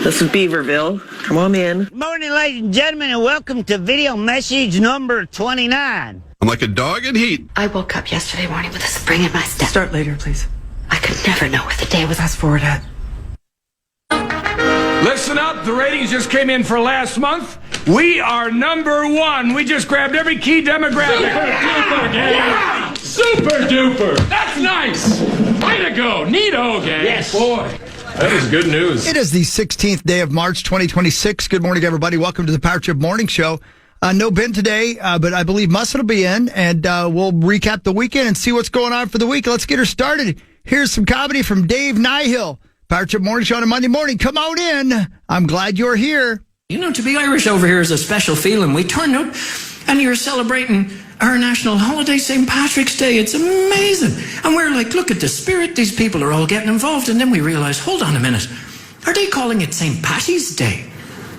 This is Beaverville. Come on in. Good morning, ladies and gentlemen, and welcome to video message number 29. I'm like a dog in heat. I woke up yesterday morning with a spring in my step. Start later, please. I could never know where the day was. Fast forward it. Listen up, the ratings just came in for last month. We are number one. We just grabbed every key demographic. Super duper, gang. Yeah. Super duper. That's nice. Way to go. Neato, gang. Yes. Boy, that is good news. It is the 16th day of March, 2026. Good morning, everybody. Welcome to the Power Trip Morning Show. No Ben today, but I believe Musson will be in, and we'll recap the weekend and see what's going on for the week. Let's get her started. Here's some comedy from Dave Nihill. Power Trip Morning Show on a Monday morning. Come on in. I'm glad you're here. You know, to be Irish over here is a special feeling. We turn out and you're celebrating our national holiday, St. Patrick's Day. It's amazing. And we're like, look at the spirit. These people are all getting involved. And then we realize, hold on a minute. Are they calling it St. Patty's Day?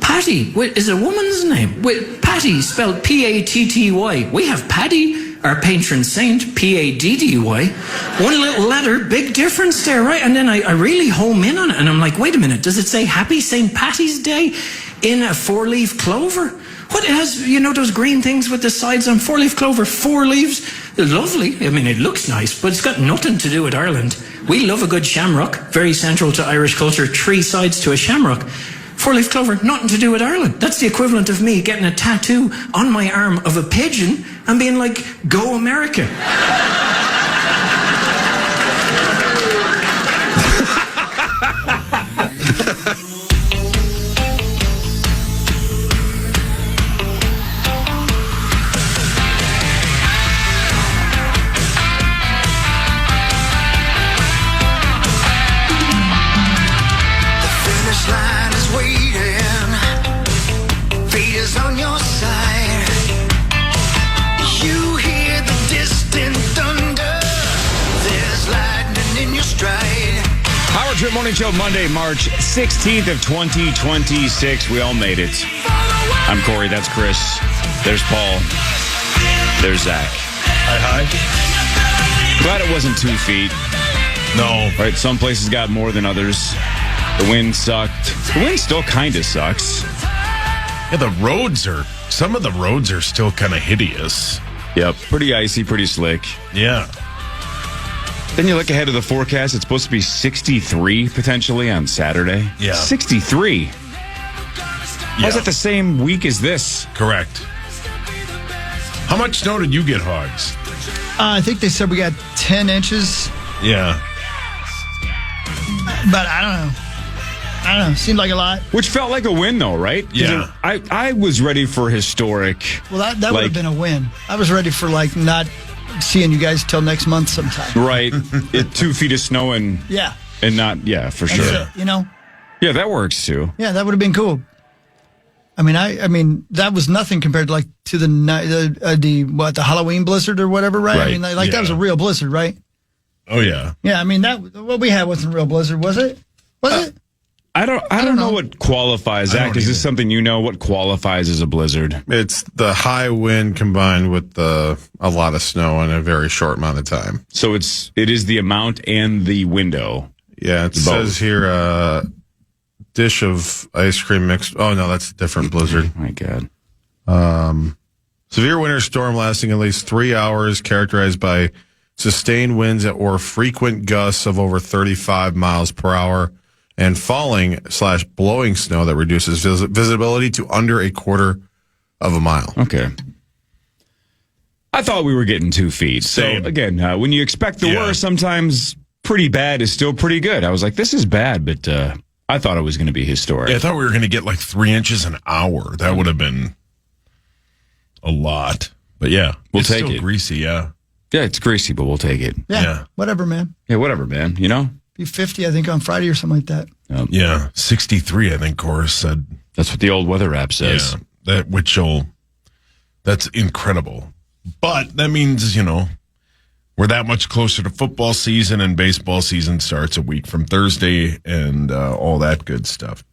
Patty is a woman's name. Patty spelled P-A-T-T-Y. We have Paddy, our patron saint, P-A-D-D-Y. One little letter, big difference there, right? And then I really home in on it. And I'm like, wait a minute. Does it say Happy St. Patty's Day in a four-leaf clover? What, it has, you know, those green things with the sides on four-leaf clover, 4 leaves? Lovely. I mean, it looks nice, but it's got nothing to do with Ireland. We love a good shamrock, very central to Irish culture, 3 sides to a shamrock. 4-leaf clover, nothing to do with Ireland. That's the equivalent of me getting a tattoo on my arm of a pigeon and being like, go America. On your side, you hear the distant thunder. There's lightning in your stride. Power Trip Morning Show, Monday, March 16th of 2026. We all made it. I'm Corey. That's Chris. There's Paul. There's Zach. Hi. Glad it wasn't 2 feet. No. Right? Some places got more than others. The wind sucked. The wind still kind of sucks. Yeah, some of the roads are still kind of hideous. Yep. Pretty icy, pretty slick. Yeah. Then you look ahead of the forecast. It's supposed to be 63 potentially on Saturday. Yeah. 63. Yeah. How's that the same week as this? Correct. How much snow did you get, Hogs? I think they said we got 10 inches, Yeah. but I don't know. Seemed like a lot. Which felt like a win, though, right? Yeah. I was ready for historic. Well, that would have been a win. I was ready for, not seeing you guys till next month sometime. Right. 2 feet of snow and not, for sure. That's it, you know? Yeah, that works, too. Yeah, that would have been cool. I mean, that was nothing compared to the Halloween blizzard or whatever, right? Right. I mean, that was a real blizzard, right? Oh, yeah. Yeah, I mean, what we had wasn't a real blizzard, was it? Was it? I don't know what qualifies. Zach, is this something you know? What qualifies as a blizzard? It's the high wind combined with a lot of snow in a very short amount of time. So it is the amount and the window. Yeah, it says here, dish of ice cream mixed. Oh, no, that's a different blizzard. Oh, my God. Severe winter storm lasting at least 3 hours, characterized by sustained winds or frequent gusts of over 35 miles per hour. And falling/blowing snow that reduces visibility to under a quarter of a mile. Okay. I thought we were getting 2 feet. Same. So, again, when you expect the worst, sometimes pretty bad is still pretty good. I was like, this is bad, but I thought it was going to be historic. Yeah, I thought we were going to get 3 inches an hour. That would have been a lot. But yeah, We'll it's take still it. Greasy, yeah. Yeah, it's greasy, but we'll take it. Yeah. Whatever, man. Yeah, whatever, man. You know? Be 50, I think, on Friday or something like that. Yeah, 63, I think Cora said. That's what the old weather app says. Yeah, that's incredible. But that means, we're that much closer to football season, and baseball season starts a week from Thursday, and all that good stuff.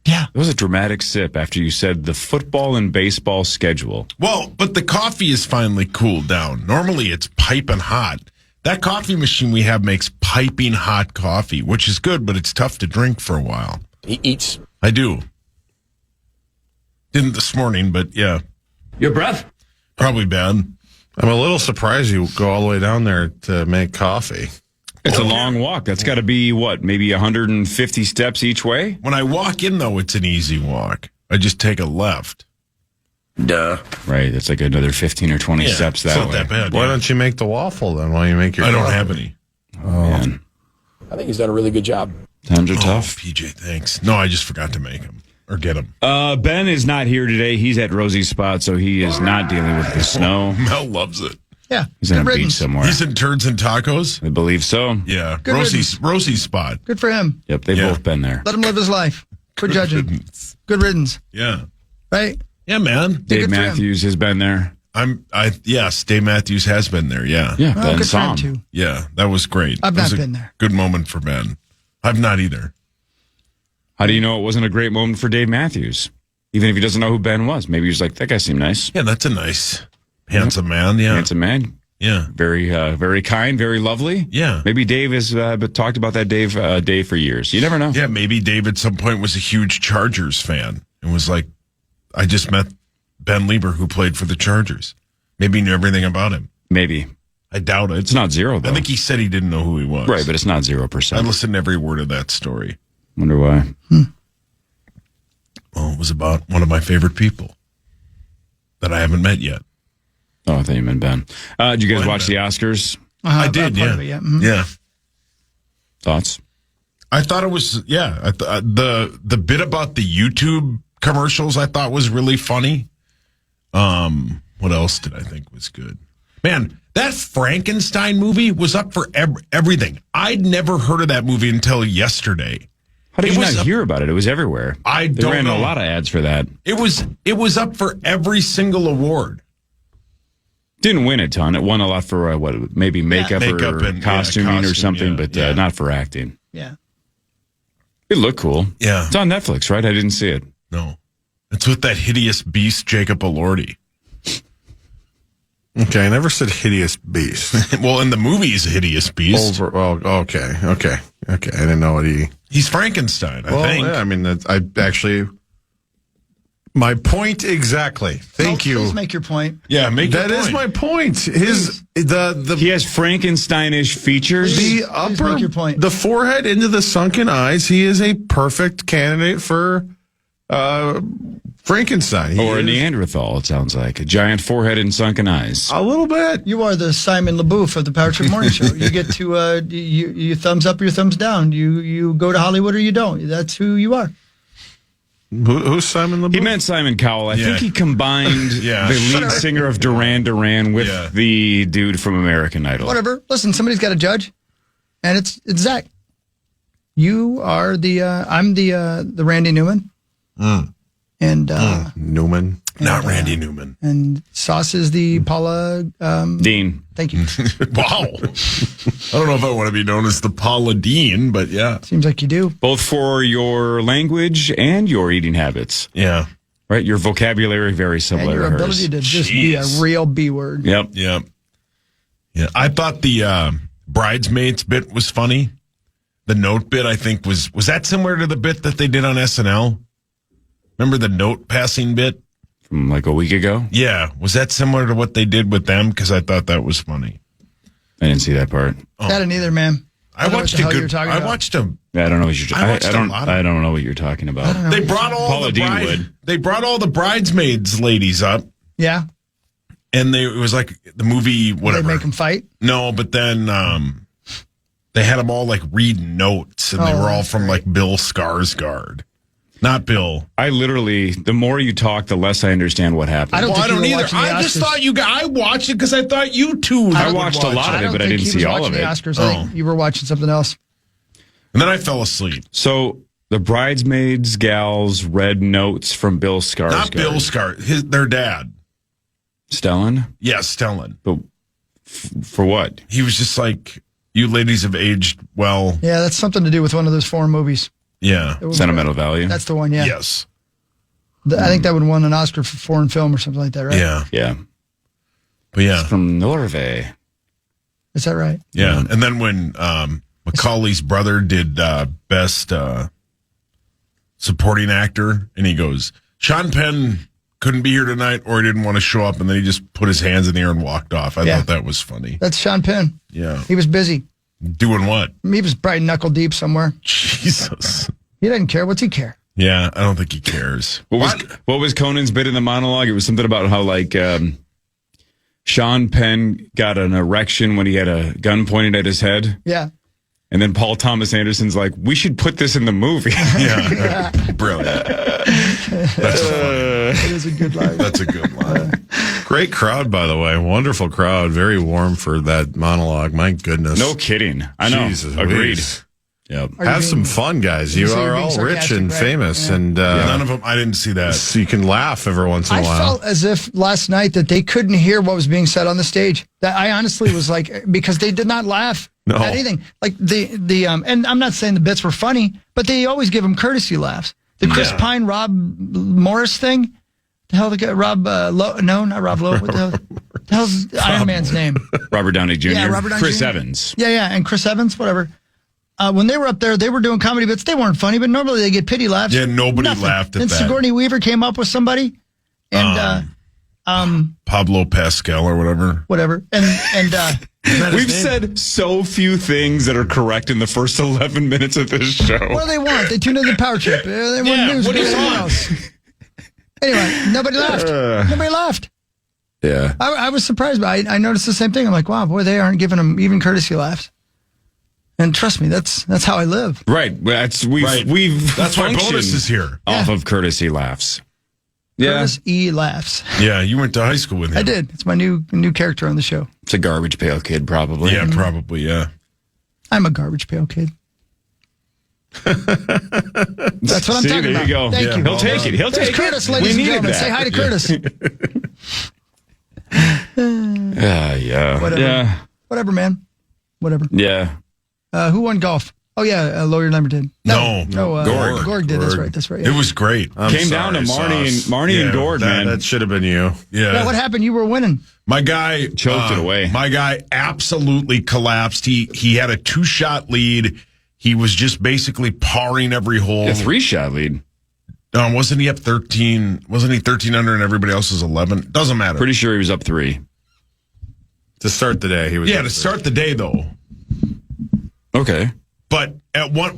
Yeah. It was a dramatic sip after you said the football and baseball schedule. Well, but the coffee is finally cooled down. Normally it's piping hot. That coffee machine we have makes piping hot coffee, which is good, but it's tough to drink for a while. He eats. I do. Didn't this morning, but yeah. Your breath? Probably bad. I'm a little surprised you go all the way down there to make coffee. It's a long walk. That's got to be, what, maybe 150 steps each way? When I walk in, though, it's an easy walk. I just take a left. Duh. Right. It's like another 15 or 20 steps that it's not way. that bad. Why don't you make the waffle then while you make your I don't coffee? have any. Oh, man. I think he's done a really good job. Times are tough. PJ, thanks. No, I just forgot to make them or get them. Ben is not here today. He's at Rosie's Spot, so he is not dealing with the snow. Mel loves it. Yeah. He's on a Good beach riddance. somewhere. He's in Turds and Tacos. I believe so. Yeah. Good Rosie's Spot. Good for him. Yep, they've Yeah. both been there. Let him live his life. Quit judging. Riddance. Good riddance. Yeah. Right? Yeah, man. Dave good for him. Matthews has been there. Yes, Dave Matthews has been there. Yeah. Yeah, Oh, Ben good for saw him, him. too. Yeah, that was great. I've That was not a been there. Good moment for Ben. I've not either. How do you know it wasn't a great moment for Dave Matthews? Even if he doesn't know who Ben was. Maybe he was like, that guy seemed nice. Yeah, that's a nice, handsome man. Yeah. Handsome man. Yeah. Very kind, very lovely. Yeah. Maybe Dave has talked about that Dave for years. You never know. Yeah, maybe Dave at some point was a huge Chargers fan and was like, I just met Ben Lieber who played for the Chargers. Maybe he knew everything about him. Maybe. I doubt it. It's not zero, though. I think he said he didn't know who he was. Right, but it's not 0%. I listened to every word of that story. Wonder why. Well, it was about one of my favorite people that I haven't met yet. Oh, I thought you meant Ben. Did you guys Well, watch the Oscars? I did, part yeah. of it, yeah. Mhm. Yeah. Thoughts? I thought it was, the bit about the YouTube commercials I thought was really funny. What else did I think was good? Man, that Frankenstein movie was up for everything. I'd never heard of that movie until yesterday. How did It you was not up- hear about it? It was everywhere. I They don't ran know. a lot of ads for that. It was up for every single award. Didn't win a ton. It won a lot for maybe makeup, Makeup or and, costuming or costume, something, yeah, but yeah. not for acting. Yeah. It looked cool. Yeah. It's on Netflix, right? I didn't see it. No. It's with that hideous beast, Jacob Elordi. Okay, I never said hideous beast. Well, in the movie, he's a hideous beast. Okay. I didn't know what he... He's Frankenstein, I think. Yeah, I mean, I actually... My point exactly. Thank you. Please make your point. Yeah, make That your is point. my point. He has Frankenstein-ish features. The Please upper, make your point. the forehead into the sunken eyes. He is a perfect candidate for Frankenstein. He Or a is- Neanderthal, it sounds like. A giant forehead and sunken eyes. A little bit. You are the Simon LeBouf of the Power Trip Morning Show. You get to you thumbs up, your thumbs down. You go to Hollywood or you don't. That's who you are. Who's Simon LeBouf? He meant Simon Cowell. I Yeah. think he combined Yeah. the lead singer of Duran Duran with Yeah. the dude from American Idol. Whatever. Listen, somebody's got to judge, and it's Zach. You are the I'm the Randy Newman, and Newman. Not Randy Newman. and Sauce is the Paula. Dean. Thank you. Wow. I don't know if I want to be known as the Paula Dean, but yeah. Seems like you do. Both for your language and your eating habits. Yeah. Right? Your vocabulary very And similar your to hers. ability to just be a Jeez. real B word. Yep. Yeah. Yeah. I thought the bridesmaids bit was funny. The note bit, I think, was that similar to the bit that they did on SNL? Remember the note passing bit? From like a week ago. Yeah. Was that similar to what they did with them? Because I thought that was funny. I didn't see that part. That didn't either, man. I don't know watched what the a hell good. you're talking I about. watched a. I don't know what you're I watched a lot of- I don't know what you're talking about. They brought all Paula the Dean would. They brought all the bridesmaids ladies up, Yeah. and it was like the movie They whatever. make them fight. No, but then they had them all like read notes, and they Oh, were all that's from like Bill Skarsgård, not Bill. I literally, the more you talk, the less I understand what happened. I don't Well, think I don't you were either. watching the I just Oscars. thought you guys. I watched it because I thought you two. I would watched a watch lot of it, don't but I think didn't he see was all of watching it. the Oscars. I think you were watching something else. And then I fell asleep. So the bridesmaids gals read notes from Bill Skarsgård. Not Bill Skarsgård. Their dad. Stellan? Yes, Stellan. But for what? He was just like, you ladies have aged well. Yeah, that's something to do with one of those foreign movies. Yeah. Sentimental value? That's the one, yeah. Yes. I think that would have won an Oscar for foreign film or something like that, right? Yeah. Yeah. But yeah. From Norway. Is that right? Yeah. And then when Macaulay's brother did best supporting actor, and he goes, Sean Penn couldn't be here tonight, or he didn't want to show up, and then he just put his hands in the air and walked off. I thought that was funny. That's Sean Penn. Yeah. He was busy. Doing what? He was probably knuckle deep somewhere. Jesus. He doesn't care. What's he care? Yeah, I don't think he cares. What was Conan's bit in the monologue? It was something about how, like, Sean Penn got an erection when he had a gun pointed at his head. Yeah. And then Paul Thomas Anderson's like, we should put this in the movie. Yeah. Brilliant. That's funny. It is a good line. That's a good line. Great crowd, by the way. Wonderful crowd. Very warm for that monologue. My goodness. No kidding. I know. Jesus, Agreed. please. Yep. Have some fun, guys. You you're are being all rich sarcastic, and right? famous, Yeah. and None of them, I didn't see that. so you can laugh every once in a I while. felt as if last night that they couldn't hear what was being said on the stage. That I honestly was like, because they did not laugh at anything. Like and I'm not saying the bits were funny, but they always give them courtesy laughs. The Chris Pine, Rob Morris thing. The hell, the guy, Rob Lowe? No, not Rob Lowe. What the hell's Iron Man's name? Robert Downey Jr. Yeah, Robert Downey Chris Jr. Evans. Yeah, and Chris Evans, whatever. When they were up there, they were doing comedy bits. They weren't funny, but normally they get pity laughs. Yeah, nobody Nothing. laughed at then that. Sigourney Weaver came up with somebody, and Pablo Pascal or whatever. whatever, and We've said so few things that are correct in the first 11 minutes of this show. what do they want? They tuned in the Power Trip. They want news. what do you Anything want? else. Anyway, nobody laughed. Nobody laughed. Yeah. I was surprised, but I noticed the same thing. I'm like, wow, boy, they aren't giving them even courtesy laughs. And trust me, that's how I live. Right. We've That's why functioned Bonus is here. off of courtesy laughs. Yeah. Curtis E. laughs. Yeah, you went to high school with him. I did. It's my new character on the show. It's a garbage pail kid, probably. Yeah, probably, yeah. I'm a garbage pail kid. That's what I'm See, talking there about. you go. Thank you. He'll take it. He'll There's take Curtis, it. ladies We and needed gentlemen. that. Say hi to Curtis. Yeah. Whatever. Yeah. Whatever, man. Whatever. Yeah. Who won golf? Oh, yeah, Lawyer Number did. No. Gorg did. That's right. That's right. It was great. Came down to Marnie and Gord, man. That should have been you. Yeah, what happened? You were winning. My guy Choked it away. My guy absolutely collapsed. He had a 2-shot lead. He was just basically parring every hole. A 3-shot lead. Wasn't he up 13? Wasn't he 13 under and everybody else was 11? Doesn't matter. Pretty sure he was up 3. To start the day, he was. Yeah, to start the day though. Okay. But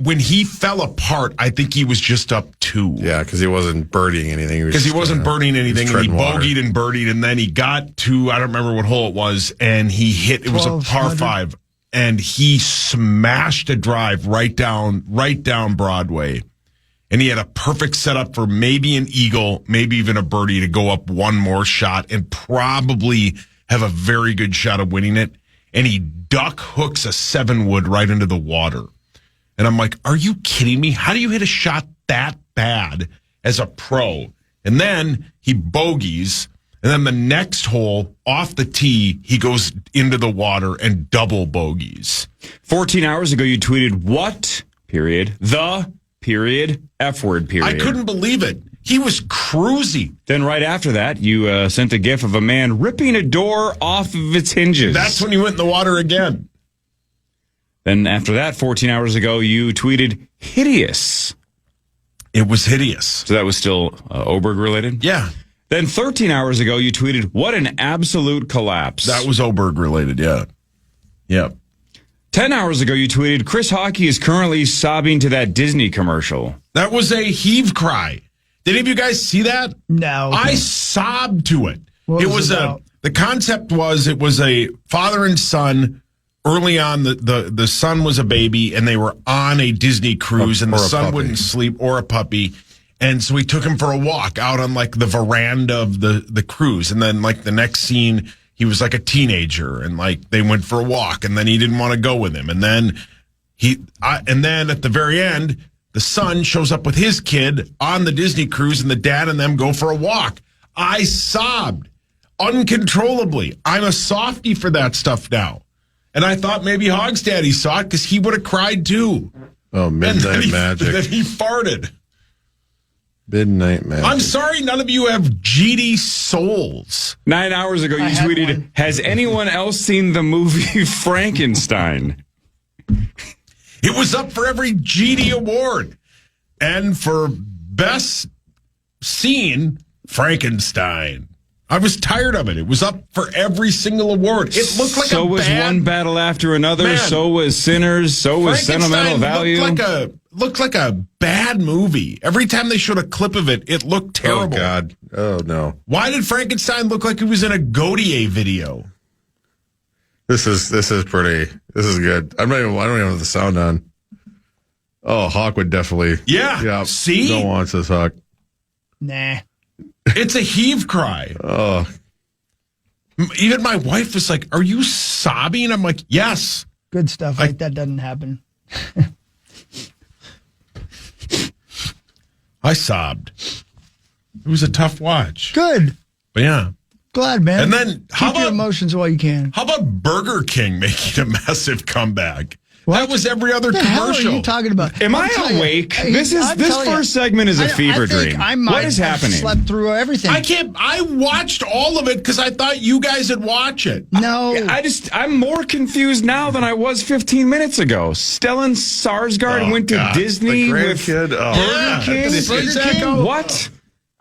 when he fell apart, I think he was just up 2. Yeah, because he wasn't birdieing anything. Because he wasn't birdieing anything, and he treading water. bogeyed and birdied, and then he got to, I don't remember what hole it was, and he hit, it was a par 5, and he smashed a drive right down Broadway. And he had a perfect setup for maybe an eagle, maybe even a birdie to go up one more shot and probably have a very good shot of winning it. And he duck hooks a 7-wood right into the water. And I'm like, are you kidding me? How do you hit a shot that bad as a pro? And then he bogeys. And then the next hole off the tee, he goes into the water and double bogeys. 14 hours ago, you tweeted, what? Period. The period. F word period. I couldn't believe it. He was cruising. Then right after that, you sent a gif of a man ripping a door off of its hinges. That's when he went in the water again. Then after that, 14 hours ago, you tweeted, hideous. It was hideous. So that was still Oberg related? Yeah. Then 13 hours ago, you tweeted, what an absolute collapse. That was Oberg related, yeah. Yep. 10 hours ago, you tweeted, Chris Hockey is currently sobbing to that Disney commercial. That was a heave cry. Did any of you guys see that? No. I sobbed to it. What was it about? The concept was it was a father and son. Early on, the son was a baby, and they were on a Disney cruise, and the son wouldn't sleep, or a puppy. And so we took him for a walk out on like the veranda of the cruise. And then like the next scene, he was like a teenager, and like they went for a walk, and then he didn't want to go with him. And then and then at the very end, the son shows up with his kid on the Disney cruise, and the dad and them go for a walk. I sobbed uncontrollably. I'm a softie for that stuff now. And I thought maybe Hog's daddy saw it because he would have cried too. Oh, Midnight Magic. Then he farted. Midnight Magic. I'm sorry, none of you have GD souls. 9 hours ago, you tweeted, has anyone else seen the movie Frankenstein? It was up for every GD award. And for best scene, Frankenstein. I was tired of it. It was up for every single award. It looked like so was One Battle After Another. Man, so was Sinners. So was Sentimental Value. Looked like a bad movie. Every time they showed a clip of it, it looked terrible. Oh, God. Oh, no. Why did Frankenstein look like he was in a Gaudier video? This is pretty. This is good. I don't even have the sound on. Oh, Hawk would definitely. Yeah. See? No one wants this, Hawk. Nah. It's a heave cry. Oh. Even my wife was like, "Are you sobbing?" I'm like, "Yes." Good stuff like that doesn't happen. I sobbed. It was a tough watch. Good. But yeah. Glad, man. And then keep your emotions while you can. How about Burger King making a massive comeback? What? That was every other What commercial. the hell are you talking about? Am I awake? This first segment is a fever dream. What is happening? I slept through everything. I watched all of it because I thought you guys would watch it. No. I'm more confused now than I was 15 minutes ago. Stellan Skarsgård went to Disney with Burger King. What?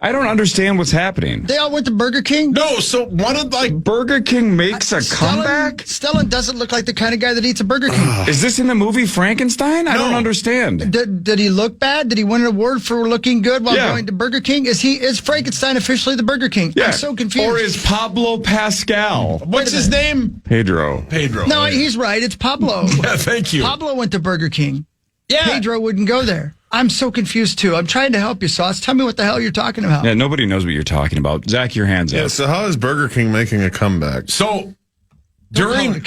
I don't understand what's happening. They all went to Burger King? No, so one of Burger King makes a comeback? Stellan doesn't look like the kind of guy that eats a Burger King. Is this in the movie Frankenstein? I don't understand. Did he look bad? Did he win an award for looking good while going to Burger King? Is Frankenstein officially the Burger King? Yeah. I'm so confused. Or is Pablo Pascal? What's his name? Pedro. No, he's right. It's Pablo. Yeah, thank you. Pablo went to Burger King. Yeah. Pedro wouldn't go there. I'm so confused, too. I'm trying to help you, Sauce. Tell me what the hell you're talking about. Yeah, nobody knows what you're talking about. Zach, your hands up. So how is Burger King making a comeback? So during,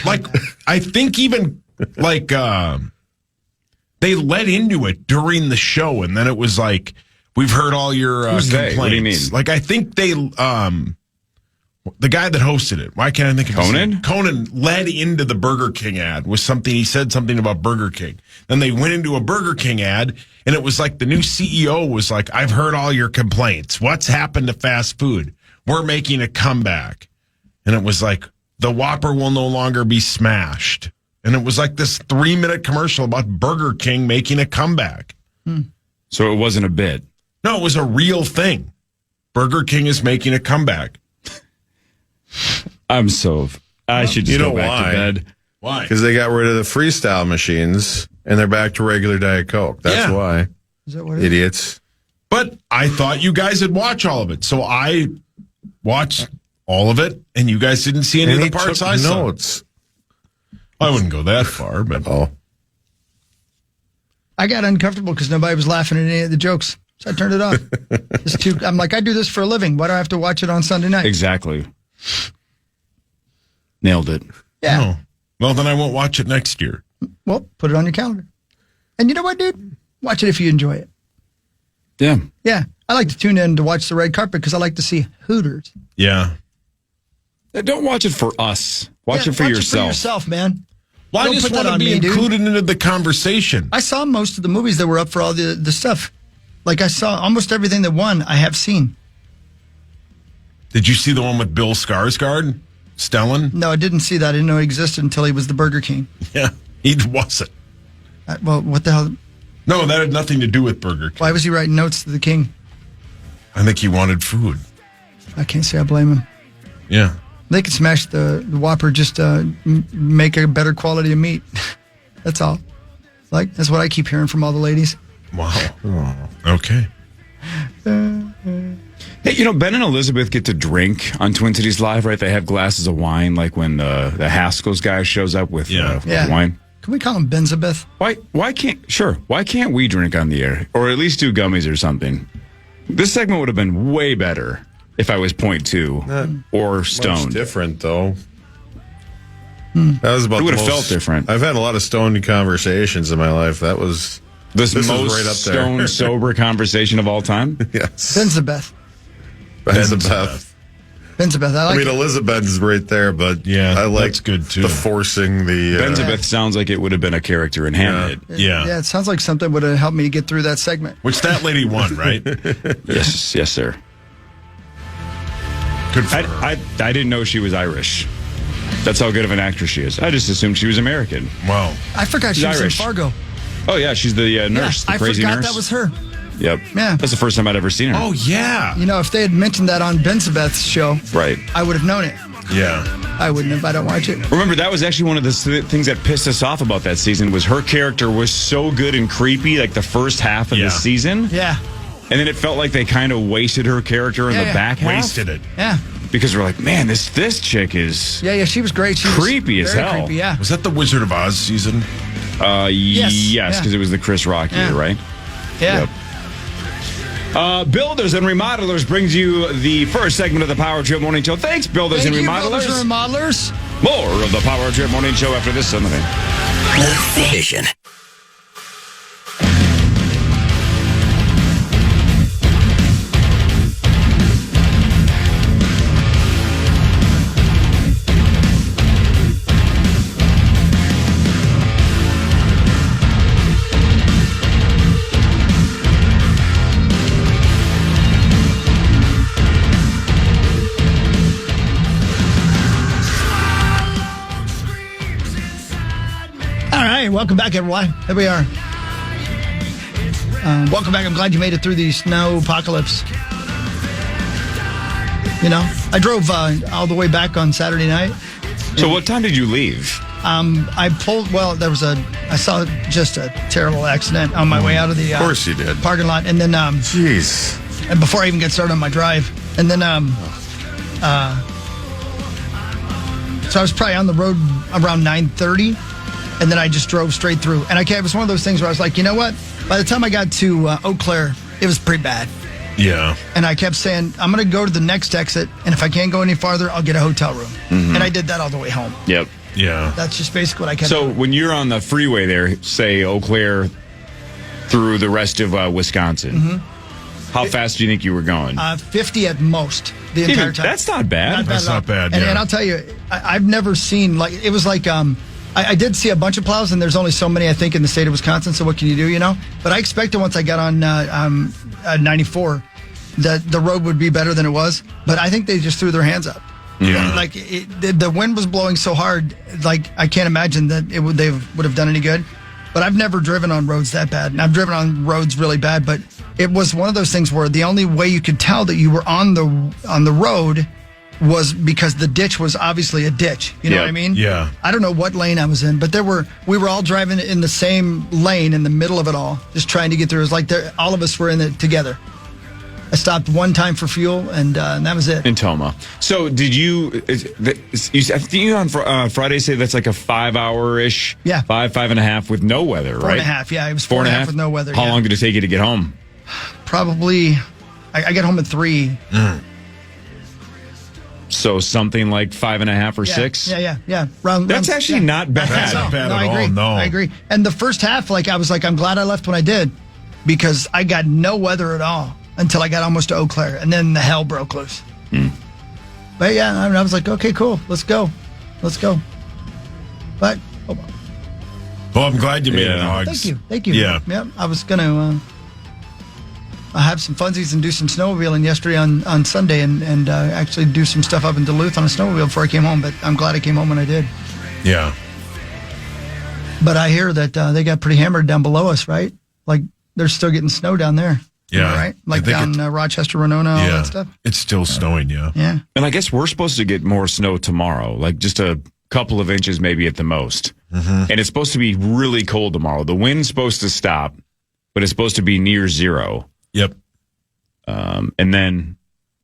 I think even, they led into it during the show, and then it was like, we've heard all your Who's complaints. They? What do you mean? Like, I think they, the guy that hosted it, why can't I think of his name? Conan led into the Burger King ad with something. He said something about Burger King. Then they went into a Burger King ad, and it was like the new CEO was like, I've heard all your complaints. What's happened to fast food? We're making a comeback. And it was like, the Whopper will no longer be smashed. And it was like this 3-minute commercial about Burger King making a comeback. So it wasn't a bit. No, it was a real thing. Burger King is making a comeback. I should just go back to bed. Why? Because they got rid of the freestyle machines and they're back to regular Diet Coke. That's why. Is that what it Idiots. But I thought you guys would watch all of it. So I watched all of it, and you guys didn't see any of the parts I saw. Notes. I wouldn't go that far, but I got uncomfortable because nobody was laughing at any of the jokes. So I turned it off. I'm like, I do this for a living. Why do I have to watch it on Sunday night? Exactly. Nailed it. Yeah. Oh. Well, then I won't watch it next year. Well, put it on your calendar. And you know what, dude? Watch it if you enjoy it. Yeah. Yeah. I like to tune in to watch the red carpet because I like to see Hooters. Yeah. Don't watch it for us. Watch it for yourself. Watch it for yourself, man. Well, I just want to be included into the conversation. I saw most of the movies that were up for all the stuff. Like, I saw almost everything that won, I have seen. Did you see the one with Bill Skarsgård? Stellan? No, I didn't see that. I didn't know he existed until he was the Burger King. Yeah, he wasn't. Well, what the hell? No, that had nothing to do with Burger King. Why was he writing notes to the king? I think he wanted food. I can't say I blame him. Yeah. They could smash the Whopper just to make a better quality of meat. That's all. That's what I keep hearing from all the ladies. Wow. Oh. Okay. Hey, Ben and Elizabeth get to drink on Twin Cities Live, right? They have glasses of wine, like when the Haskell's guy shows up with wine. Can we call him Benzabeth? Why can't we drink on the air? Or at least do gummies or something? This segment would have been way better if I was 0.2 or stoned. Much different, though. That was about it would have felt different. I've had a lot of stoned conversations in my life. That was... This is most right up there. stone sober conversation of all time? Yes. Benzabeth. Benzabeth. Benzabeth. I like it. Elizabeth's right there, but Yeah, I like that's good, too. the forcing the. Benzabeth sounds like it would have been a character in Hamlet. Yeah. Yeah, it sounds like something would have helped me get through that segment. Which that lady won, right? Yes, sir. Good for her. I didn't know she was Irish. That's how good of an actress she is. I just assumed she was American. Wow. I forgot she She's was Irish. in Fargo. Oh, yeah, she's the nurse, the I crazy forgot nurse. that was her. Yep. Yeah. That's the first time I'd ever seen her. Oh, yeah. You know, if they had mentioned that on Benzabeth's show, Right. I would have known it. Yeah. I wouldn't if I don't watch it. Remember, that was actually one of the things that pissed us off about that season was her character was so good and creepy, like the first half of the season. Yeah. And then it felt like they kind of wasted her character in the back half. Wasted it. Yeah. Because we're like, man, this chick is Yeah, she was great. She creepy was as very hell. Creepy, yeah. Was that the Wizard of Oz season? Yes, because yeah. it was the Chris Rock year, right? Yeah. Yep. Builders and Remodelers brings you the first segment of the Power Trip Morning Show. Thanks, Builders Thank and you, Remodelers. Builders and Remodelers. More of the Power Trip Morning Show after this Sunday. Vision. All right, welcome back, everyone. Here we are. Welcome back. I'm glad you made it through the snow apocalypse. You know, I drove all the way back on Saturday night. So what time did you leave? I pulled, I saw just a terrible accident on my way out of the Of course you did. parking lot. And then, Jeez. and before I even get started on my drive, and then, so I was probably on the road around 9:30, and then I just drove straight through. And it was one of those things where I was like, you know what? By the time I got to Eau Claire, it was pretty bad. Yeah. And I kept saying, I'm going to go to the next exit, and if I can't go any farther, I'll get a hotel room. And I did that all the way home. Yep. Yeah. That's just basically what I kept So doing. when you're on the freeway there, say Eau Claire through the rest of Wisconsin, how fast do you think you were going? 50 at most the entire time. That's not bad. That's not bad, And, yeah. and I'll tell you, I've never seen, it was like, I did see a bunch of plows, and there's only so many, I think, in the state of Wisconsin, so what can you do, you know? But I expected once I got on 94 that the road would be better than it was, but I think they just threw their hands up. Yeah. Like, the wind was blowing so hard, like, I can't imagine that they would have done any good. But I've never driven on roads that bad, and I've driven on roads really bad, but it was one of those things where the only way you could tell that you were on the road was because the ditch was obviously a ditch. You know what I mean? Yeah. I don't know what lane I was in, but we were all driving in the same lane in the middle of it all, just trying to get through. It was like all of us were in it together. I stopped one time for fuel, and that was it. In Toma. So did you? I think you on Friday say that's like a 5 hour-ish. Yeah. 5.5 with no weather, right? 4.5. Yeah, it was 4.5 with no weather. How yeah. long did it take you to get home? Probably. I get home at 3. So something like 5.5 or 6. Yeah. That's actually not bad. That's not bad No, at I agree. all. No. I agree. And the first half, I was like, I'm glad I left when I did, because I got no weather at all until I got almost to Eau Claire, and then the hell broke loose. But yeah, I was like, okay, cool, let's go. But Well, I'm glad you made it, Hogs. thank you. Yeah. I was gonna have some funsies and do some snowmobiling yesterday on Sunday, and actually do some stuff up in Duluth on a snowmobile before I came home. But I'm glad I came home when I did. Yeah. But I hear that they got pretty hammered down below us, right? Like they're still getting snow down there. Yeah. Right? I Like think down Rochester, Renona, all that stuff. It's still snowing, yeah. Yeah. And I guess we're supposed to get more snow tomorrow, like just a couple of inches maybe at the most. And it's supposed to be really cold tomorrow. The wind's supposed to stop, but it's supposed to be near 0. Yep. And then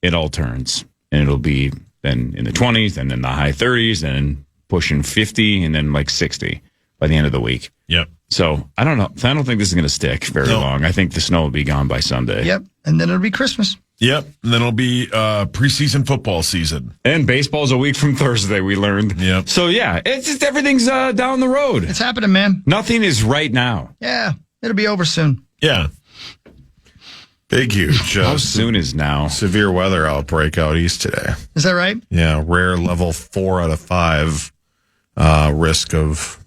it all turns, and it'll be then in the 20s, and then the high 30s, and pushing 50, and then like 60 by the end of the week. Yep. So I don't know. I don't think this is going to stick very long. I think the snow will be gone by Sunday. Yep. And then it'll be Christmas. Yep. And then it'll be preseason football season. And baseball's a week from Thursday, we learned. Yep. So yeah, it's just everything's down the road. It's happening, man. Nothing is right now. Yeah. It'll be over soon. Yeah. Big, huge. How soon is now? Severe weather outbreak out east today. Is that right? Yeah, rare level 4 out of 5 risk of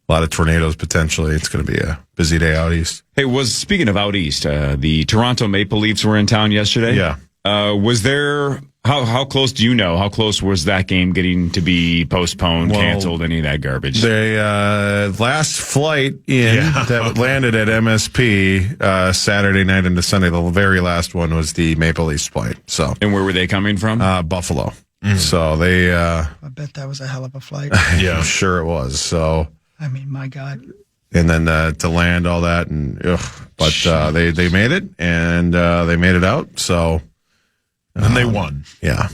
a lot of tornadoes potentially. It's going to be a busy day out east. Hey, speaking of out east, the Toronto Maple Leafs were in town yesterday. Yeah. Was there, how close do you know? How close was that game getting to be postponed, canceled, any of that garbage? The last flight that landed at MSP Saturday night into Sunday, the very last one was the Maple Leafs flight. So, and where were they coming from? Buffalo. So they. I bet that was a hell of a flight. Yeah, I'm sure it was. So. I mean, my God. And then to land all that, and but they made it, and they made it out. So, and they won. Yeah,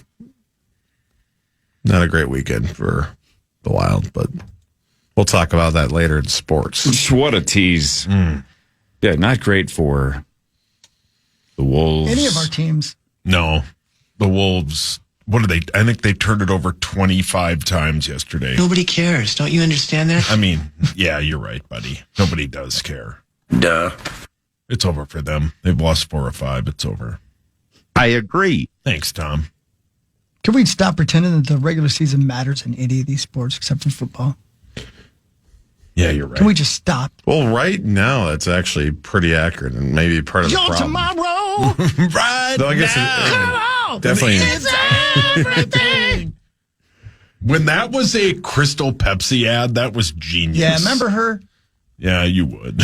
not a great weekend for the Wild, but we'll talk about that later in sports. What a tease! Yeah, not great for the Wolves. Any of our teams? No, the Wolves. What are they? I think they turned it over 25 times yesterday. Nobody cares. Don't you understand that? I mean, yeah, you're right, buddy. Nobody does care. Duh. It's over for them. They've lost 4 or 5. It's over. I agree. Thanks, Tom. Can we stop pretending that the regular season matters in any of these sports except for football? Yeah, you're right. Can we just stop? Well, right now that's actually pretty accurate and maybe part of the problem. Tomorrow, right Though I guess now. definitely. everything. When that was a Crystal Pepsi ad, that was genius. Yeah, remember her? Yeah, you would.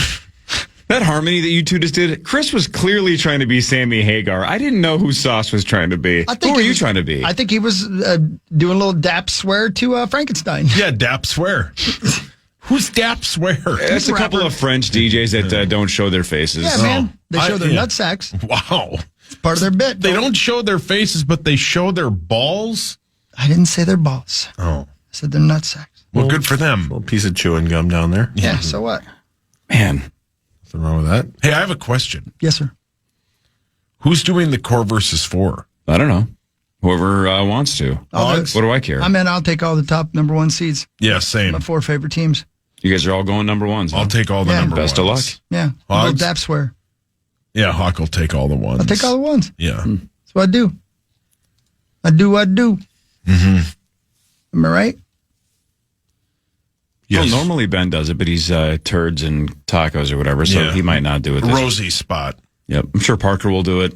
That harmony that you two just did, Chris was clearly trying to be Sammy Hagar. I didn't know who Sauce was trying to be. Who were you trying to be? I think he was doing a little dap swear to Frankenstein. Yeah, Dap Swear. Who's Dap Swear? That's a couple of French DJs that don't show their faces. Yeah, man. They show their nut sacks. Wow. It's part of their bit. They don't show their faces, but they show their balls? I didn't say their balls. Oh. I said their nut sacks. Well, good for them. Little piece of chewing gum down there. Yeah, so what? Man. Nothing wrong with that. Hey, I have a question. Yes, sir. Who's doing the core versus 4? I don't know. Whoever wants to. What do I care? I'm in. I'll take all the top number 1 seeds. Yeah, same. My 4 favorite teams. You guys are all going number ones. Huh? I'll take all the number ones. Best of luck. Yeah. A little dap swear. Yeah, Hawk will take all the ones. I'll take all the ones. Yeah. That's what I do. I do. Mm-hmm. Am I right? Yes. Well, normally Ben does it, but he's turds and tacos or whatever, so he might not do it. Rosie spot. Yep. I'm sure Parker will do it.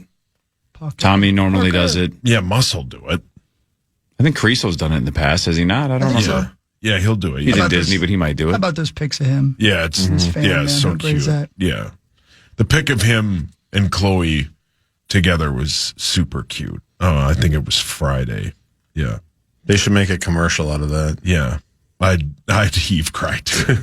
Tommy normally does it. Yeah, Muscle do it. I think Creaso's done it in the past. Has he not? I don't know. Yeah. Yeah, he'll do it. He's Yeah. in Disney, but he might do How it. about those pics of him? Yeah, it's His fan, man, so how great cute. is that? Yeah, the pic of him and Chloe together was super cute. Oh, I think it was Friday. Yeah, they should make a commercial out of that. Yeah, I'd heave cry too.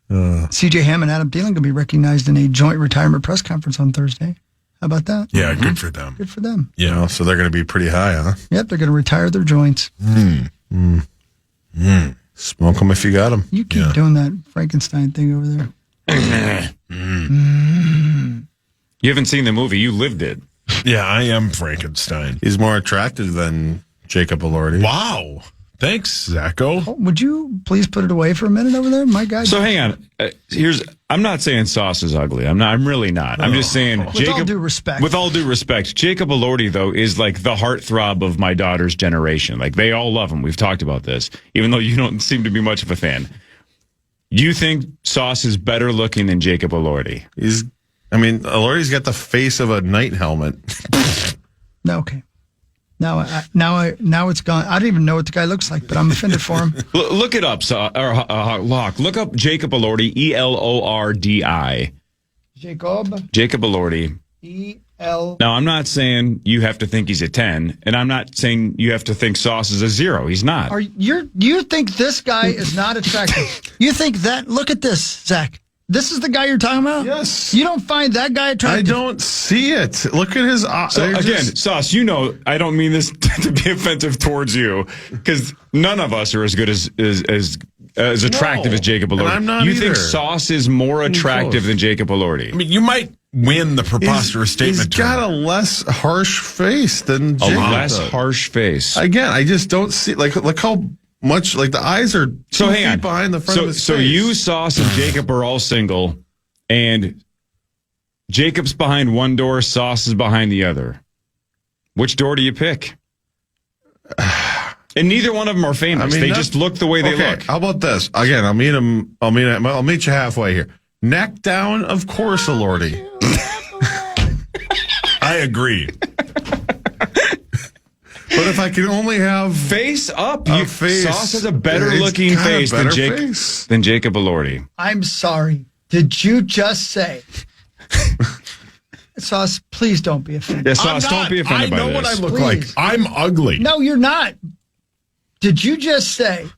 CJ Ham and Adam Thielen going to be recognized in a joint retirement press conference on Thursday. How about that? Yeah, good for them. Good for them. Yeah, so they're going to be pretty high, huh? Yep, they're going to retire their joints. Smoke them if you got them. You keep doing that Frankenstein thing over there. You haven't seen the movie. You lived it. Yeah, I am Frankenstein. He's more attractive than Jacob Elordi. Wow. Thanks, Zacho. Oh, would you please put it away for a minute over there? My God. So hang on. I'm not saying Sauce is ugly. I'm really not. I'm just saying With all due respect. With all due respect, Jacob Elordi, though, is like the heartthrob of my daughter's generation. Like, they all love him. We've talked about this, even though you don't seem to be much of a fan. You think Sauce is better looking than Jacob Elordi? Elordi's got the face of a night helmet. No, okay. Now it's gone. I don't even know what the guy looks like, but I'm offended for him. Look it up, Locke. Look up Jacob Elordi, Elordi. Jacob Elordi. Now, I'm not saying you have to think he's a 10, and I'm not saying you have to think Sauce is a 0. He's not. You think this guy is not attractive? You think that? Look at this, Zach. This is the guy you're talking about? Yes. You don't find that guy attractive? I don't see it. Look at his eyes. So again, Sauce, I don't mean this to be offensive towards you, because none of us are as good as attractive as Jacob Elordi. And I'm not you either. think Sauce is more attractive than Jacob Elordi? I mean, you might win the preposterous statement. He's got a less harsh face than Jacob. A less harsh face. Again, I just don't see, look how much, the eyes are 2 feet behind the front of his face. So you, Sauce, and Jacob are all single, and Jacob's behind one door, Sauce is behind the other. Which door do you pick? And neither one of them are famous. They just look the way they look. How about this? Again, I'll meet you halfway here. Neck down, of course, Elordi. I agree. But if I can only have face up, face, Sauce has a better looking face than Jacob Elordi. I'm sorry. Did you just say? Sauce, please don't be offended. Yeah, Sauce, don't be offended by this. I know what I look Please. like. I'm ugly. No, you're not. Did you just say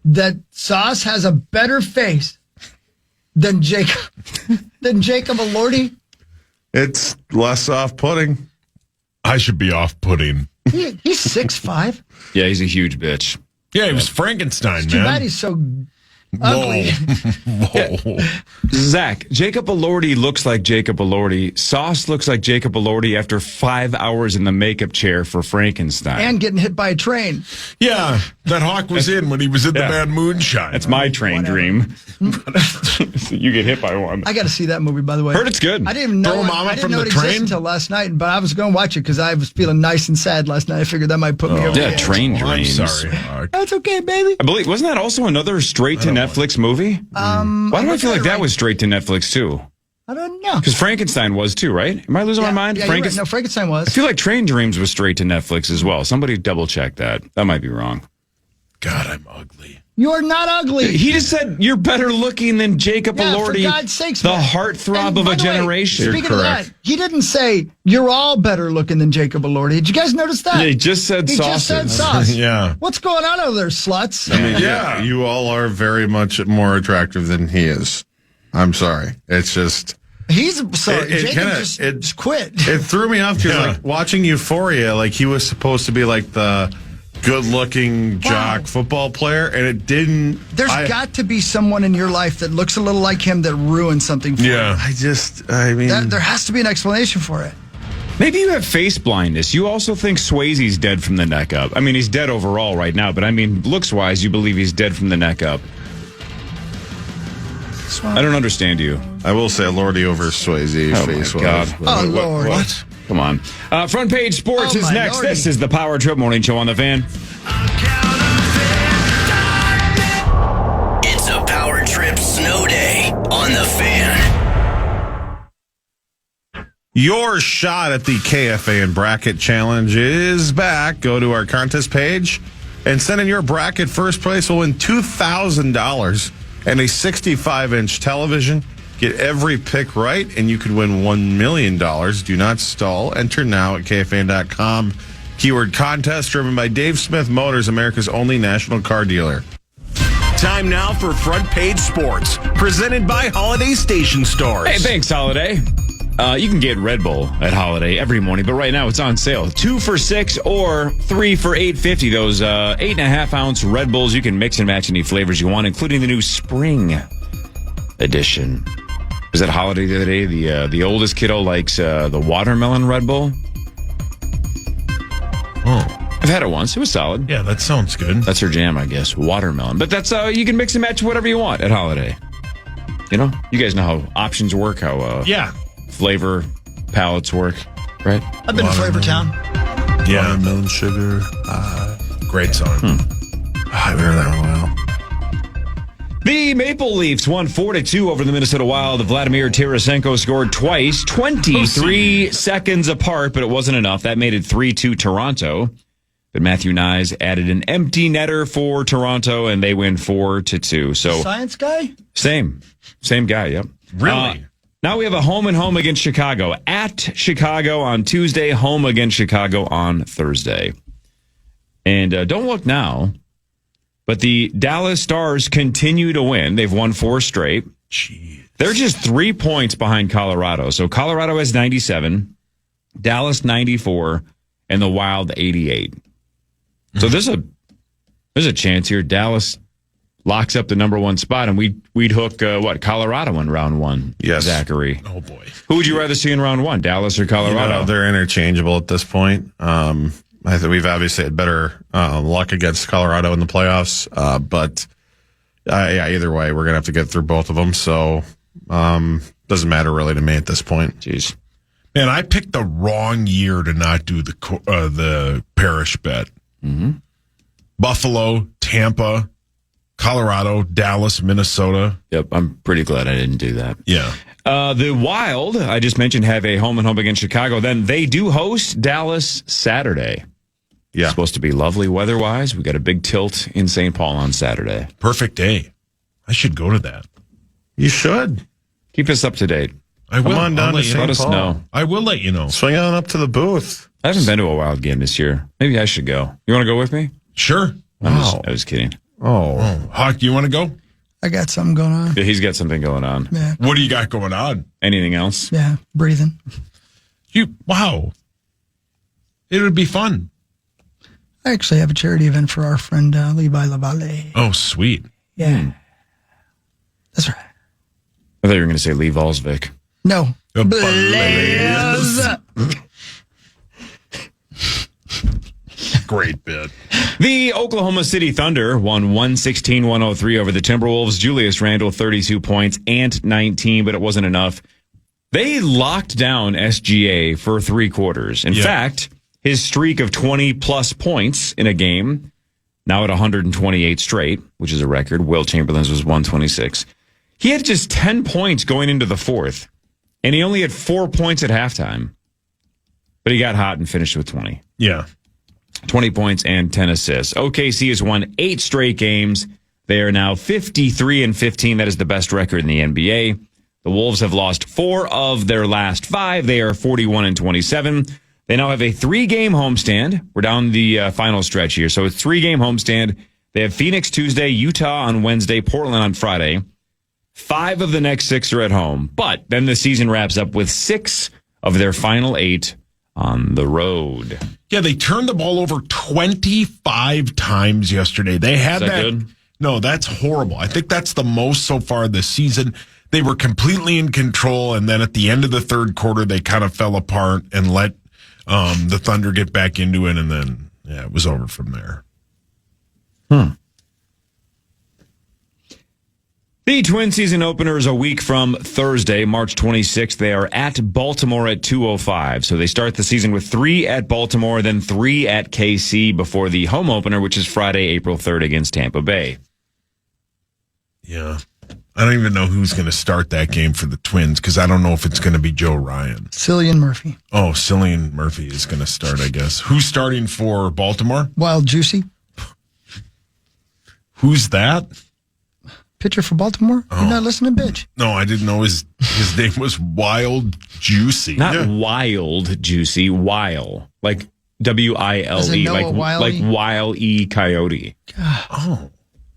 that Sauce has a better face than Jacob Elordi? It's less off-putting. I should be off-putting. He's 6'5". Yeah, he's a huge bitch. Yeah, he was Frankenstein, Too bad he's so ugly. Whoa. Zach, Jacob Elordi looks like Jacob Elordi. Sauce looks like Jacob Elordi after 5 hours in the makeup chair for Frankenstein. And getting hit by a train. Yeah, that Hawk was in when he was in the band Moonshine. That's my train dream. You get hit by one. I got to see that movie, by the way. Heard it's good. I didn't even know I didn't know it existed until last night, but I was going to watch it because I was feeling nice and sad last night. I figured that might put me over the edge. Train dreams. I'm sorry, Hawk. That's okay, baby. I believe, wasn't that also another straight-to-Netflix movie? Why do I feel like that was straight to Netflix, too? I don't know. Because Frankenstein was, too, right? Am I losing my mind? Yeah, you're right. No, Frankenstein was. I feel like Train Dreams was straight to Netflix as well. Somebody double-check that. That might be wrong. God, I'm ugly. You're not ugly. He just said you're better looking than Jacob Elordi, for God's sakes, the man. heartthrob of a generation. Speaking of that, he didn't say you're all better looking than Jacob Elordi. Did you guys notice that? Yeah, he just said He sauces. just said sauce. Yeah. What's going on over there, sluts? I mean, you all are very much more attractive than he is. I'm sorry. It's just... Jacob just quit. It threw me off because like watching Euphoria, like he was supposed to be like the good-looking jock football player, and it didn't. There's got to be someone in your life that looks a little like him that ruined something for you. I mean, there has to be an explanation for it. Maybe you have face blindness. You also think Swayze's dead from the neck up. I mean, he's dead overall right now, but I mean, looks-wise, you believe he's dead from the neck up. I don't understand you. I will say Lordy over Swayze. Oh, face my God. Oh, Lord. What? Come on. Front Page Sports is next. Lordy. This is the Power Trip Morning Show on the Fan. It's a Power Trip snow day on the Fan. Your shot at the KFAN Bracket Challenge is back. Go to our contest page and send in your bracket. First place will win $2,000 and a 65-inch television. Get every pick right, and you could win $1 million. Do not stall. Enter now at KFAN.com. Keyword contest driven by Dave Smith Motors, America's only national car dealer. Time now for Front Page Sports, presented by Holiday Station Stores. Hey, thanks, Holiday. You can get Red Bull at Holiday every morning, but right now it's on sale. 2 for $6 or 3 for $8.50. Those 8.5-ounce Red Bulls, you can mix and match any flavors you want, including the new Spring Edition. Was at Holiday the other day? The oldest kiddo likes the watermelon Red Bull. Oh. I've had it once. It was solid. Yeah, that sounds good. That's her jam, I guess. Watermelon. But that's you can mix and match whatever you want at Holiday. You know? You guys know how options work, how flavor palettes work, right? I've been to Flavor Town. Yeah. Watermelon sugar. Great song. I haven't heard that in a while. The Maple Leafs won 4-2 over the Minnesota Wild. Vladimir Tarasenko scored twice, 23 seconds apart, but it wasn't enough. That made it 3-2 Toronto. But Matthew Nyes added an empty netter for Toronto, and they win 4-2. So Science guy? Same guy, yep. Really? Now we have a home and home against Chicago. At Chicago on Tuesday, home against Chicago on Thursday. And don't look now, but the Dallas Stars continue to win. They've won 4 straight. Jeez. They're just 3 points behind Colorado. So Colorado has 97, Dallas 94, and the Wild 88. So there's a chance here. Dallas locks up the number 1 spot, and we'd hook Colorado in round 1. Yes, Zachary. Oh boy. Who would you rather see in round 1, Dallas or Colorado? They're interchangeable at this point. I think we've obviously had better luck against Colorado in the playoffs, but either way, we're gonna have to get through both of them. So Doesn't matter really to me at this point. Jeez. Man, I picked the wrong year to not do the parish bet. Mm-hmm. Buffalo, Tampa, Colorado, Dallas, Minnesota. Yep, I'm pretty glad I didn't do that. Yeah. The Wild, I just mentioned, have a home and home against Chicago. Then they do host Dallas Saturday. Yeah. It's supposed to be lovely weather-wise. We got a big tilt in St. Paul on Saturday. Perfect day. I should go to that. You should. Keep us up to date. I will. Come on down to St. Let us Paul. know. I will let you know. Swing on up to the booth. I haven't been to a Wild game this year. Maybe I should go. You want to go with me? Sure. I was kidding. Oh. Hawk, do you want to go? I got something going on. Yeah, he's got something going on. Yeah. What do you got going on? Anything else? Yeah. Breathing. Wow. It would be fun. I actually have a charity event for our friend Levi Lavalle. Oh, sweet. Yeah. That's right. I thought you were going to say Lee Volsvik. No. Blaze. Great bit. The Oklahoma City Thunder won 116-103 over the Timberwolves. Julius Randle, 32 points and 19, but it wasn't enough. They locked down SGA for 3 quarters. In fact, his streak of 20-plus points in a game, now at 128 straight, which is a record. Will Chamberlain's was 126. He had just 10 points going into the fourth, and he only had 4 points at halftime. But he got hot and finished with 20. Yeah. 20 points and 10 assists. OKC has won 8 straight games. They are now 53-15. That is the best record in the NBA. The Wolves have lost 4 of their last 5. They are 41-27. They now have a 3-game homestand. We're down the final stretch here. So it's 3-game homestand. They have Phoenix Tuesday, Utah on Wednesday, Portland on Friday. 5 of the next 6 are at home. But then the season wraps up with 6 of their final 8 on the road. Yeah, they turned the ball over 25 times yesterday. They had Is that good? No, that's horrible. I think that's the most so far this season. They were completely in control, and then at the end of the third quarter, they kind of fell apart and let the Thunder get back into it, and then it was over from there. The Twin season opener is a week from Thursday, March 26th. They are at Baltimore at 2:05. So they start the season with 3 at Baltimore, then 3 at KC before the home opener, which is Friday, April 3rd against Tampa Bay. Yeah. I don't even know who's going to start that game for the Twins because I don't know if it's going to be Joe Ryan. Cillian Murphy. Oh, Cillian Murphy is going to start, I guess. Who's starting for Baltimore? Wild Juicy. Who's that? Pitcher for Baltimore? You're not listening, bitch. No, I didn't know his name was Wild Juicy. Not Wild Juicy, Wile. Like W-I-L-E. Like Wile-E Coyote. Oh.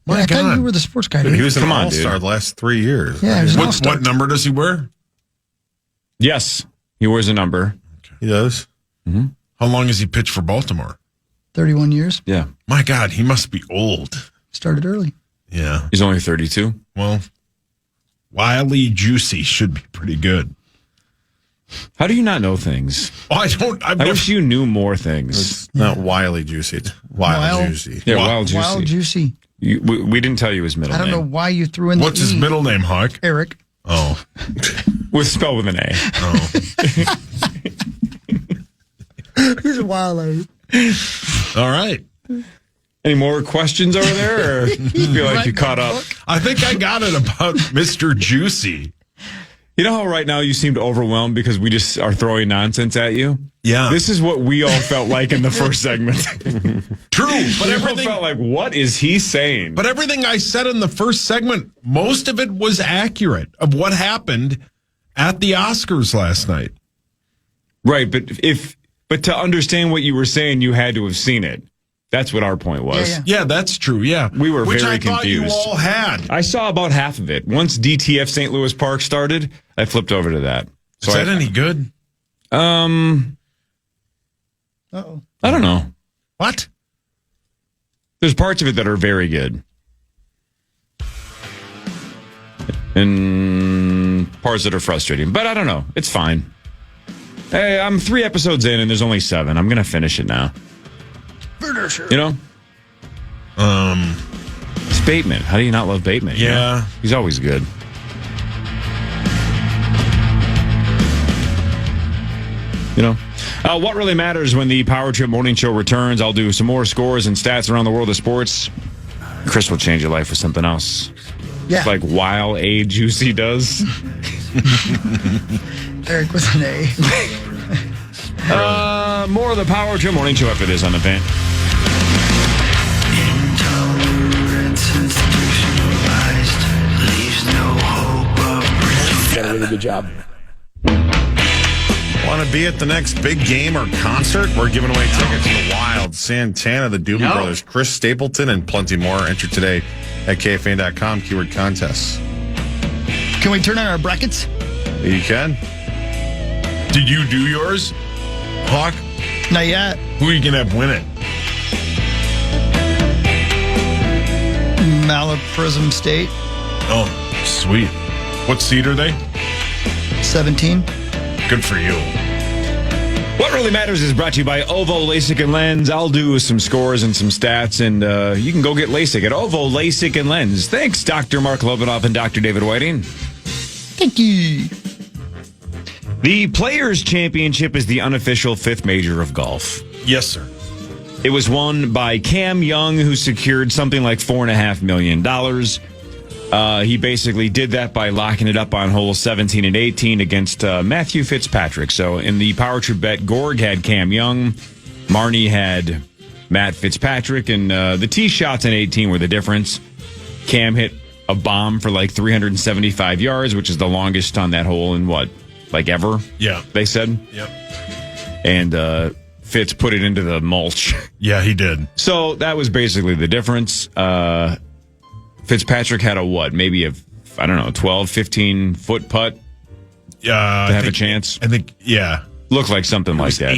Yeah, I thought you were the sports guy. Dude, he was an Come on, all-star dude. the last 3 years. Yeah, he was an What, all-star. what number does he wear? Yes, he wears a number. He does. How long has he pitched for Baltimore? 31 years. Yeah, My God, he must be old. Started early. Yeah. he's only 32. Well, Wiley Juicy should be pretty good. How do you not know things? Oh, I wish you knew more things. It's not Wiley Juicy. It's Wild Juicy. Yeah, Wild Juicy. Wild Juicy. We didn't tell you his middle I don't name. know why you threw in What's the his E. middle name, Hawk? Eric. Oh. Spelled with an A. Oh. He's a wild. All right. Any more questions over there, or you feel like you caught up? I think I got it about Mr. Juicy. You know how right now you seemed overwhelmed because we just are throwing nonsense at you? Yeah. This is what we all felt like in the first segment. True, but We all everything felt like, what is he saying? But everything I said in the first segment, most of it was accurate of what happened at the Oscars last night. Right, but to understand what you were saying, you had to have seen it. That's what our point was. Yeah, that's true. Yeah. We were Which very I thought confused. you all had. I saw about half of it. Once DTF St. Louis Park started, I flipped over to that. Is that any good? Uh-oh. I don't know. What? There's parts of it that are very good. And parts that are frustrating. But I don't know. It's fine. Hey, I'm 3 episodes in and there's only 7. I'm going to finish it now. You know? It's Bateman. How do you not love Bateman? Yeah. You know? He's always good. You know, what really matters when the Power Trip Morning Show returns? I'll do some more scores and stats around the world of sports. Chris will change your life with something else. Yeah. Like Wild A Juicy does. Eric with an A. More of the Power Trip Morning Show after this on the fan. Intolerance institutionalized leaves no hope of Did a really good job. Want to be at the next big game or concert? We're giving away tickets to the Wild, Santana, the Doobie Brothers, Chris Stapleton, and plenty more. Enter today at KFAN.com, keyword contests. Can we turn on our brackets? You can. Did you do yours, Hawk? Not yet. Who are you going to have win it? Malaprism State, Oh, sweet. What seed are they? 17. Good for you. What Really Matters is brought to you by Ovo LASIK and Lens. I'll do some scores and some stats, and you can go get LASIK at Ovo LASIK and Lens. Thanks, Dr. Mark Lovinoff and Dr. David Whiting. Thank you. The Players' Championship is the unofficial fifth major of golf. Yes, sir. It was won by Cam Young, who secured something like $4.5 million. He basically did that by locking it up on holes 17 and 18 against Matthew Fitzpatrick. So in the Power Trip bet, Gorg had Cam Young, Marnie had Matt Fitzpatrick, and the tee shots in 18 were the difference. Cam hit a bomb for like 375 yards, which is the longest on that hole in what, like ever? Yeah. They said? Yep. And Fitz put it into the mulch. Yeah, he did. So that was basically the difference. Fitzpatrick had a what? Maybe 12, 15 foot putt to have a chance. I think, yeah. Looked like something like that.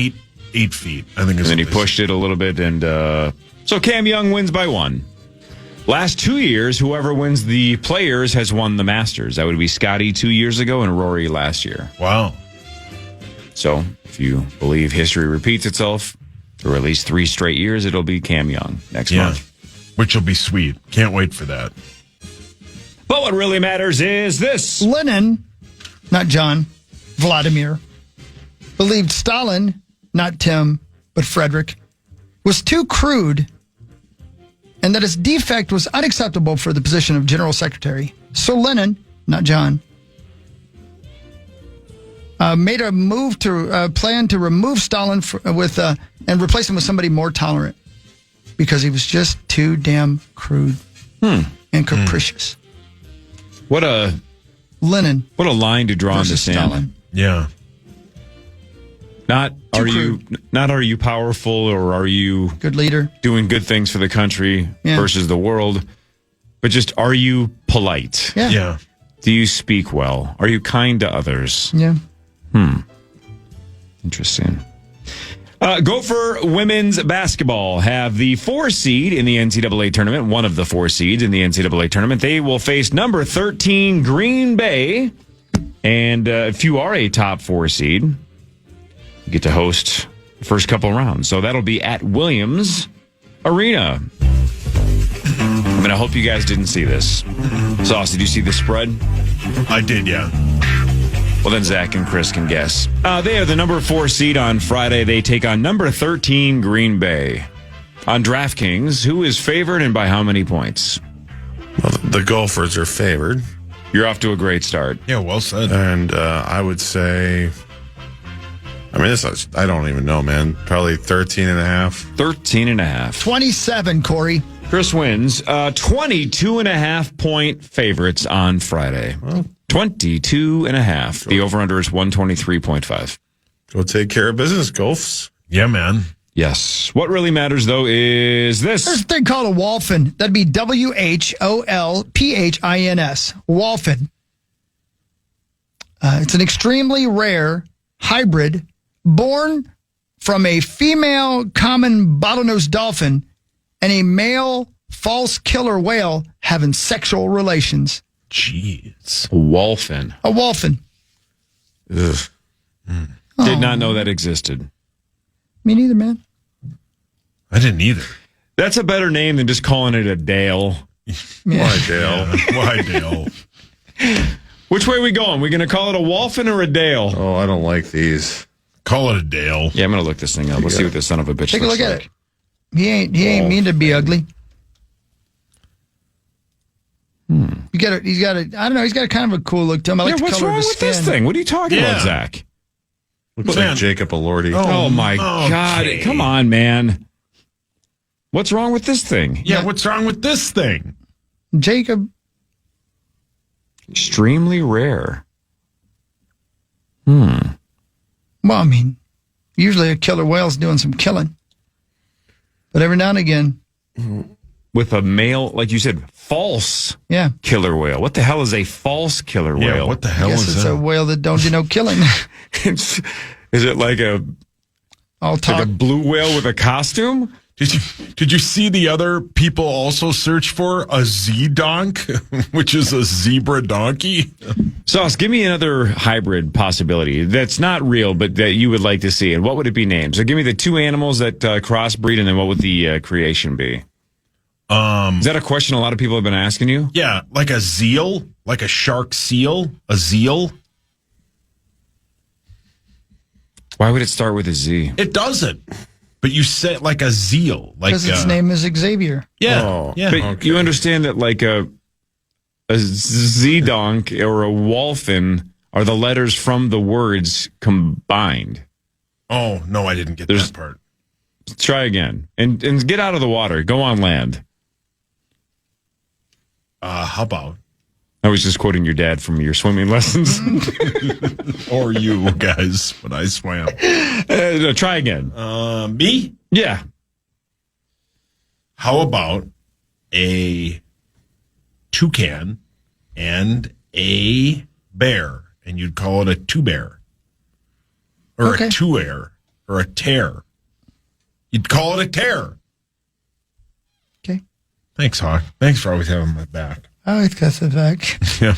8 feet, I think. And then he pushed it a little bit, and so Cam Young wins by 1. Last 2 years, whoever wins the Players has won the Masters. That would be Scotty 2 years ago and Rory last year. Wow. So if you believe history repeats itself, for at least 3 straight years, it'll be Cam Young next month. Which will be sweet. Can't wait for that. But what really matters is this. Lenin, not John, Vladimir, believed Stalin, not Tim, but Frederick, was too crude and that his defect was unacceptable for the position of General Secretary. So Lenin, not John, made a move to plan to remove Stalin and replace him with somebody more tolerant because he was just too damn crude and capricious. What a line to draw in the sand. Stalin. Yeah. Not are you powerful or are you good leader doing good things for the country versus the world, but just are you polite? Yeah. Do you speak well? Are you kind to others? Yeah. Interesting. Gopher women's basketball have the 4 seed in the NCAA tournament, one of the 4 seeds in the NCAA tournament. They will face number 13 Green Bay. And if you are a top 4 seed, you get to host the first couple rounds. So that'll be at Williams Arena. I mean, I hope you guys didn't see this. Sauce, did you see the spread? I did, yeah. Well, then Zach and Chris can guess. They are the number 4 seed on Friday. They take on number 13 Green Bay. On DraftKings, who is favored and by how many points? Well, the Gophers are favored. You're off to a great start. Yeah, well said. And I would say, I don't even know, man. Probably 13.5. 13.5. 27, Corey. Chris wins. 22.5 point favorites on Friday. Well, 22.5. The over-under is 123.5. Go take care of business, Gophs. Yeah, man. Yes. What really matters, though, is this. There's a thing called a wholphin. That'd be WHOLPHINS. Wholphin. It's an extremely rare hybrid born from a female common bottlenose dolphin and a male false killer whale having sexual relations. Jeez. A wholphin. A wholphin. Ugh. Did not know that existed. Me neither, man. I didn't either. That's a better name than just calling it a Dale. Yeah. Why, Dale? Why, Dale? Which way are we going? We going to call it a wholphin or a Dale? Oh, I don't like these. Call it a Dale. Yeah, I'm going to look this thing up. Let's see what this son of a bitch Take a looks look like. at it. He ain't mean to be ugly. He's got a, I don't know, he's got kind of a cool look to him. I like the what's color wrong of his with skin. this thing? What are you talking about, Zach? Looks like Jacob Elordi. Oh my God. Come on, man. What's wrong with this thing? Yeah, what's wrong with this thing? Jacob. Extremely rare. Well, I mean, usually a killer whale's doing some killing. But every now and again. With a male, like you said, false killer whale. What the hell is a false killer whale? Yeah, what the hell is it's that? a whale that don't do no killing. Is it like a blue whale with a costume? Did you see the other people also search for a Z-donk, which is a zebra donkey? Sauce, give me another hybrid possibility that's not real, but that you would like to see. And what would it be named? So give me the two animals that crossbreed, and then what would the creation be? Is that a question a lot of people have been asking you? Yeah, like a zeal, like a shark seal, a zeal. Why would it start with a Z? It doesn't. But you say like a zeal, like Because its name is Xavier. Yeah, But you understand that like a Z-donk or a wholphin are the letters from the words combined. Oh no, I didn't get that part. Try again and get out of the water. Go on land. How about? I was just quoting your dad from your swimming lessons. Or you guys when I swam. No, try again. Me? Yeah. How about a toucan and a bear, and you'd call it a two-bear, or a two-air, or a tear. You'd call it a tear. Okay. Thanks, Hawk. Thanks for always having my back. Oh, it's got the back. Yeah.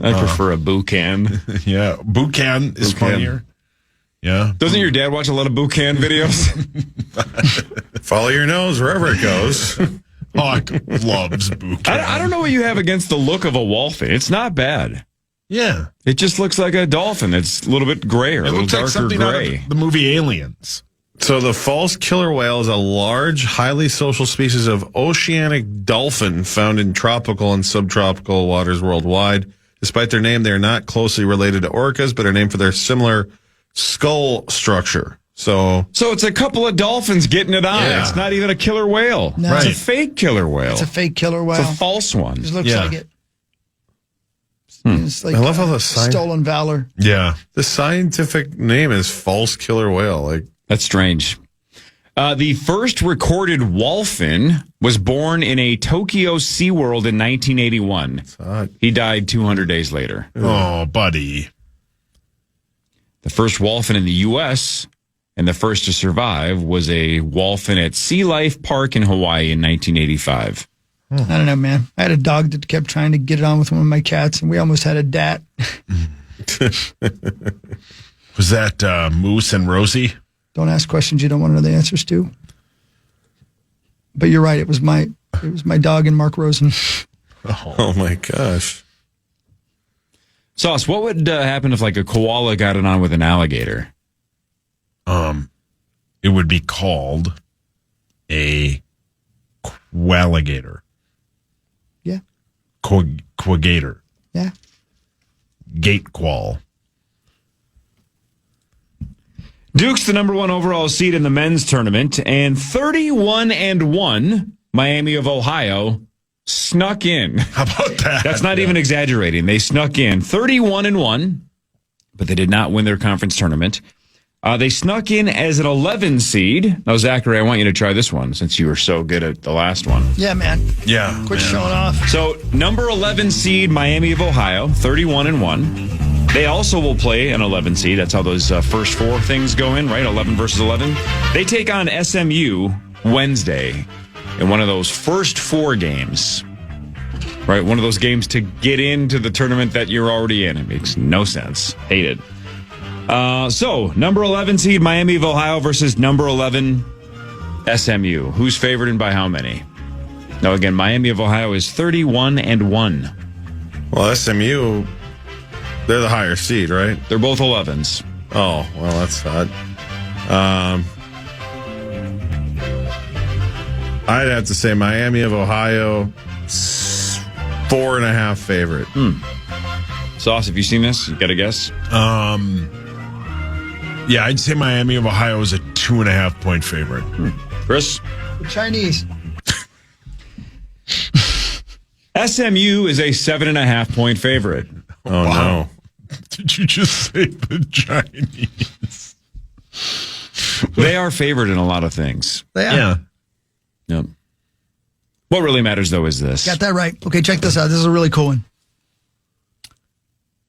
I prefer a boucan. Yeah, boucan is funnier. Yeah. Doesn't your dad watch a lot of boucan videos? Follow your nose wherever it goes. Hawk loves boucan. I don't know what you have against the look of a wholphin. It's not bad. Yeah. It just looks like a dolphin. It's a little bit grayer, a It little looks like darker something out gray. of the movie Aliens. So the false killer whale is a large, highly social species of oceanic dolphin found in tropical and subtropical waters worldwide. Despite their name, they are not closely related to orcas, but are named for their similar skull structure. So it's a couple of dolphins getting it on. Yeah. It's not even a killer whale. No. It's Right. a fake killer whale. It's a fake killer whale. It's a false one. Just looks Yeah. like it. It's like I love how the stolen valor. Yeah. the scientific name is false killer whale. Like, That's strange. The first recorded wholphin was born in a Tokyo SeaWorld in 1981. He died 200 days later. Oh, buddy. The first wholphin in the U.S. and the first to survive was a wholphin at Sea Life Park in Hawaii in 1985. I don't know, man. I had a dog that kept trying to get it on with one of my cats, and we almost had a dat. Was that Moose and Rosie? Don't ask questions you don't want to know the answers to. But you're right. It was my dog and Mark Rosen. oh my gosh. Sauce, what would happen if like a koala got it on with an alligator? It would be called a qualligator. Yeah. Quagator. Yeah. Gate qual. Duke's the number one overall seed in the men's tournament, and 31-1, Miami of Ohio snuck in. How about that? That's not even exaggerating. They snuck in 31-1, but they did not win their conference tournament. They snuck in as an 11 seed. Now, Zachary, I want you to try this one since you were so good at the last one. Yeah, man. Yeah. Quit showing off. So, number 11 seed, Miami of Ohio, 31-1. They also will play an 11 seed. That's how those first four things go in, right? 11 versus 11. They take on SMU Wednesday in one of those first four games, right? One of those games to get into the tournament that you're already in. It makes no sense. Hate it. So, number 11 seed, Miami of Ohio versus number 11 SMU. Who's favored and by how many? Now, again, Miami of Ohio is 31-1. Well, SMU, they're the higher seed, right? They're both 11s. Oh, well, that's sad. I'd have to say Miami of Ohio, 4.5 favorite. Sauce, have you seen this? You got a guess? Yeah, I'd say Miami of Ohio is a 2.5 point favorite. Chris? The Chinese. SMU is a 7.5 point favorite. Oh, no. Did you just say the Chinese? They are favored in a lot of things. Yeah. Yep. What really matters, though, is this. Got that right. Okay, check this out. This is a really cool one.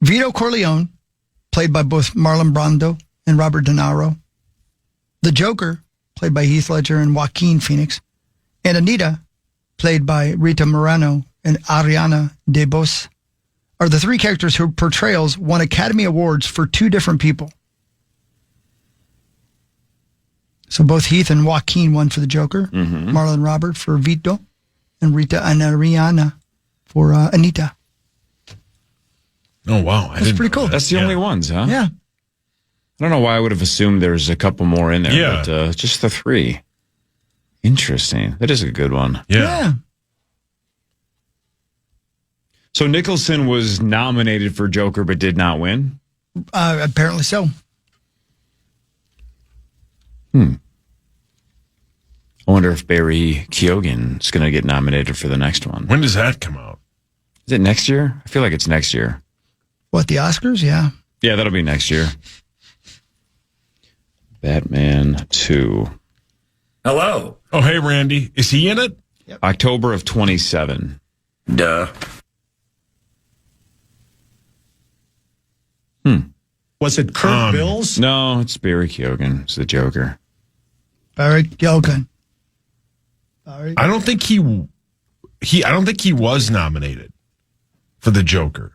Vito Corleone, played by both Marlon Brando and Robert De Niro. The Joker, played by Heath Ledger and Joaquin Phoenix. And Anita, played by Rita Moreno and Ariana DeBose, are the three characters whose portrayals won Academy Awards for two different people. So both Heath and Joaquin won for the Joker, Marlon and Robert for Vito, and Rita and Ariana for Anita. Oh, wow. That's pretty cool. That's the only ones, huh? Yeah. I don't know why I would have assumed there's a couple more in there, but just the three. Interesting. That is a good one. Yeah. So Nicholson was nominated for Joker but did not win? Apparently so. I wonder if Barry Keoghan is going to get nominated for the next one. When does that come out? Is it next year? I feel like it's next year. What, the Oscars? Yeah. Yeah, that'll be next year. Batman 2. Hello. Oh, hey, Randy. Is he in it? Yep. October of 27. Duh. Was it Kurt Bills? No, it's Barry Keoghan. It's the Joker. Barry Keoghan. I don't think I don't think he was nominated for the Joker.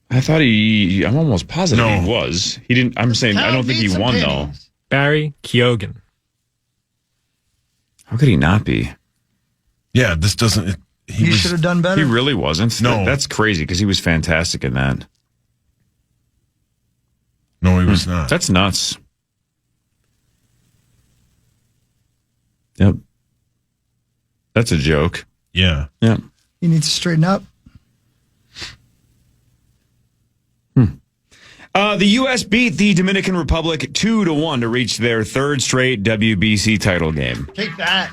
I thought I'm almost positive he was. He didn't. I'm saying I don't think he won though. Barry Keoghan. How could he not be? Yeah, this doesn't. He should have done better. He really wasn't. No. That's crazy because he was fantastic in that. No, he was not. That's nuts. Yep. That's a joke. Yeah. Yeah. He needs to straighten up. The U.S. beat the Dominican Republic 2-1 to reach their third straight WBC title game. Take that.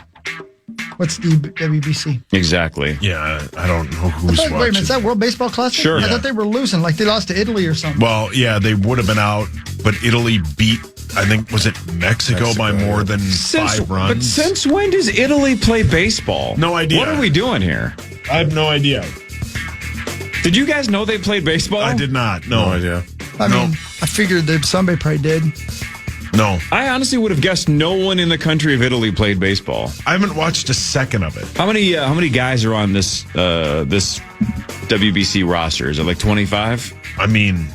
What's the WBC? Exactly. Yeah, I don't know who's watching. Wait a minute, is that World Baseball Classic? Sure. I thought they were losing, like they lost to Italy or something. Well, yeah, they would have been out, but Italy beat, I think, was it Mexico by more than 5 runs? But since when does Italy play baseball? No idea. What are we doing here? I have no idea. Did you guys know they played baseball? I did not. No idea. I mean, I figured that somebody probably did. No. I honestly would have guessed no one in the country of Italy played baseball. I haven't watched a second of it. How many guys are on this WBC roster? Is it like 25? I mean,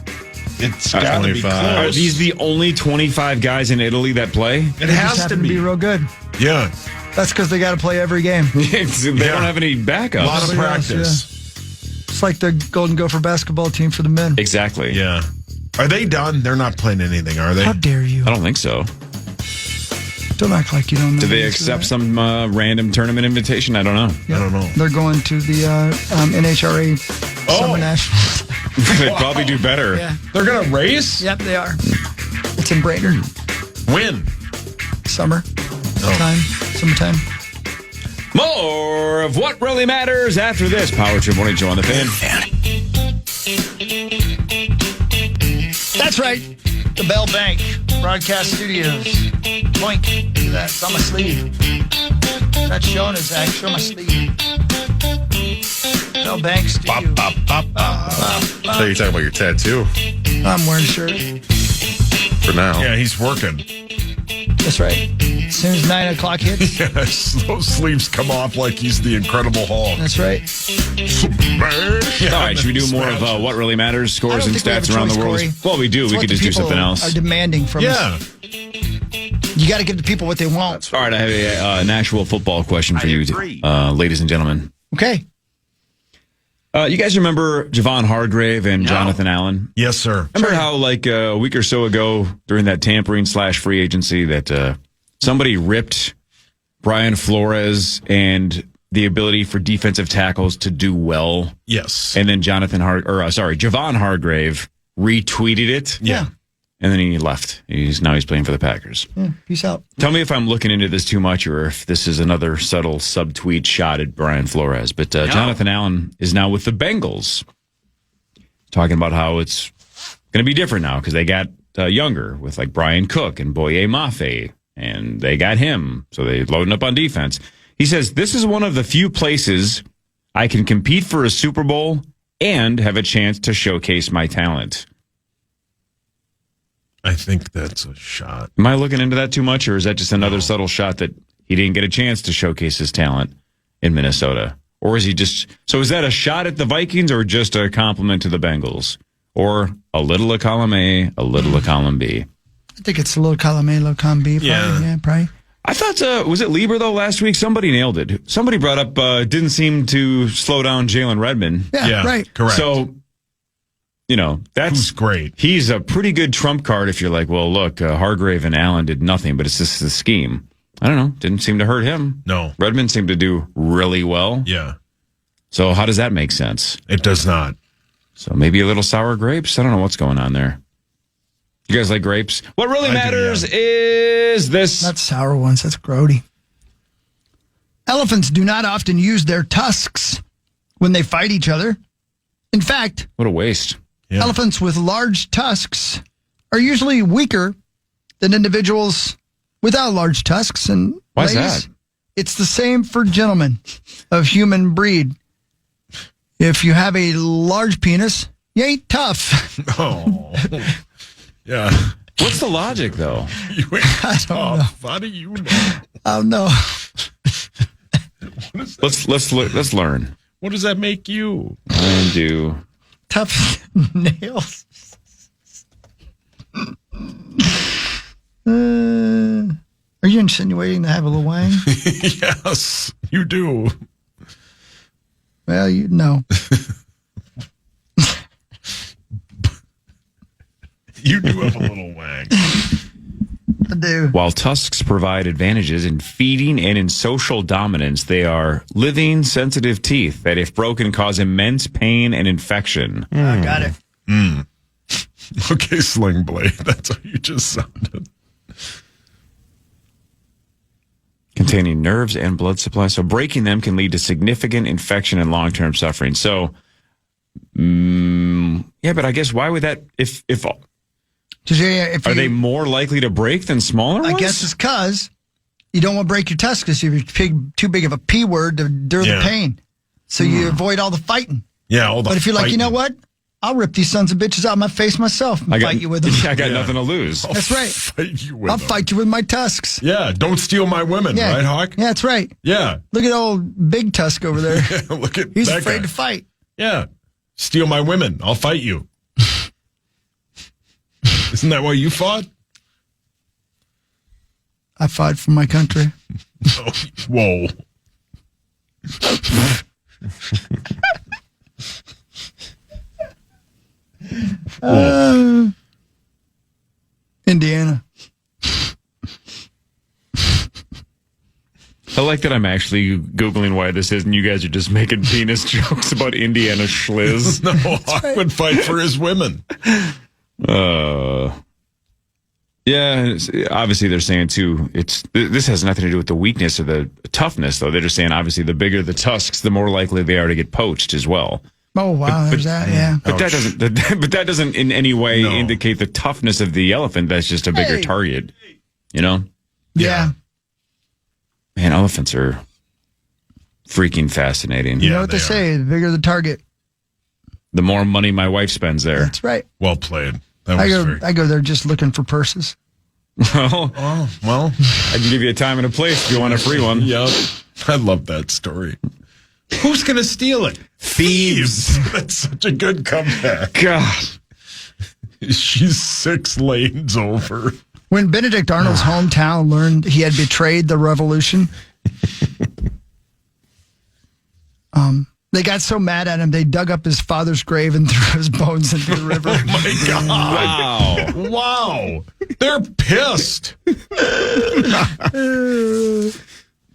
it's got to be close. Are these the only 25 guys in Italy that play? It has to be real good. Yeah. That's because they got to play every game. They don't have any backups. A lot of practice. It's like the Golden Gopher basketball team for the men. Exactly. Yeah. Are they done? They're not playing anything, are they? How dare you? I don't think so. Don't act like you don't know. Did they accept some random tournament invitation? I don't know. Yep. I don't know. They're going to the NHRA Summer Nationals. They'd probably do better. Yeah. They're going to race? Yep, they are. It's in Brainerd. When? Summertime. More of what really matters after this Power Trip Morning Show on the Fan. That's right. The Bell Bank Broadcast Studios. Boink. Look at that. It's on my sleeve. That's showing us, Zach. Show my sleeve. Bell Bank Studios. So you're talking about your tattoo I'm wearing a shirt. for now. Yeah, he's working. That's right. As soon as 9 o'clock hits. Yeah, those sleeves come off like he's the Incredible Hulk. That's right. All right, should we do more of what really matters, scores and stats around the world? Well, we do. It's We what could the just do people something else. are demanding from us. You got to give the people what they want. All right, I have an actual football question for you, ladies and gentlemen. Okay. You guys remember Javon Hargrave and Jonathan Allen? Yes, sir. Remember how like a week or so ago during that tampering / free agency that somebody ripped Brian Flores and the ability for defensive tackles to do well? Yes. And then Javon Hargrave retweeted it. Yeah. And then he left. Now he's playing for the Packers. Yeah, peace out. Tell me if I'm looking into this too much or if this is another subtle subtweet shot at Brian Flores. But Jonathan Allen is now with the Bengals, talking about how it's going to be different now because they got younger with like Brian Cook and Boye Mafe, and they got him. So they're loading up on defense. He says, this is one of the few places I can compete for a Super Bowl and have a chance to showcase my talent. I think that's a shot. Am I looking into that too much, or is that just another subtle shot that he didn't get a chance to showcase his talent in Minnesota? Or is he just... So is that a shot at the Vikings or just a compliment to the Bengals? Or a little of column A, a little of column B? I think it's a little column A, little column B. Probably. Yeah, probably. I thought, was it Lieber, though, last week? Somebody nailed it. Somebody brought up, didn't seem to slow down Jalen Redmond. Yeah, right. Correct. So... that's great. He's a pretty good trump card if you're like, well, look, Hargrave and Allen did nothing, but it's just the scheme. I don't know. Didn't seem to hurt him. No. Redmond seemed to do really well. Yeah. So how does that make sense? It does not. So maybe a little sour grapes? I don't know what's going on there. You guys like grapes? What really matters is this. Not sour ones. That's grody. Elephants do not often use their tusks when they fight each other. In fact, what a waste. Yeah. Elephants with large tusks are usually weaker than individuals without large tusks. And why is that? It's the same for gentlemen of human breed. If you have a large penis, you ain't tough. Oh, yeah. What's the logic, though? You ain't I don't know. How do you know? I don't know. Let's learn. What does that make you? I do. Tough nails. Are you insinuating to have a little wang? Yes, you do. Well, you know. You do have a little wang. I do. While tusks provide advantages in feeding and in social dominance, they are living, sensitive teeth that, if broken, cause immense pain and infection. I got it. Okay, Sling Blade. That's how you just sounded. Containing nerves and blood supply. So breaking them can lead to significant infection and long-term suffering. So, yeah, but I guess why would that, if are they more likely to break than smaller ones? I guess it's because you don't want to break your tusks if you're too big of a P word to endure the pain. So you avoid all the fighting. Yeah, all the But if you're like, fighting. you know what? I'll rip these sons of bitches out of my face myself and fight you with them. I got nothing to lose. That's right. Fight you with I'll them. fight you with my tusks. Yeah, don't steal my women, Yeah. right, Hawk? Yeah, that's right. Yeah. Look at old Big Tusk over there. Look at He's that afraid guy. to fight. Yeah. Steal my women. I'll fight you. Isn't that why you fought? I fought for my country. Oh, whoa. Indiana. I like that I'm actually Googling why this is, and you guys are just making penis jokes about Indiana schliz. No, Hawk would fight for his women. Yeah, obviously they're saying too, this has nothing to do with the weakness or the toughness, though. They're just saying obviously the bigger the tusks, the more likely they are to get poached as well. Oh wow, there's that. Yeah, but that doesn't in any way indicate the toughness of the elephant. That's just a bigger target, you know? Yeah. Man, elephants are freaking fascinating. You know what they say? The bigger the target. The more money my wife spends there. That's right. Well played. That was I go there just looking for purses. Well, I can give you a time and a place if you want a free one. Yep. I love that story. Who's going to steal it? Thieves. That's such a good comeback. God. She's 6 lanes over. When Benedict Arnold's hometown learned he had betrayed the revolution, They got so mad at him, they dug up his father's grave and threw his bones into the river. Oh, my God. Wow. Wow. They're pissed.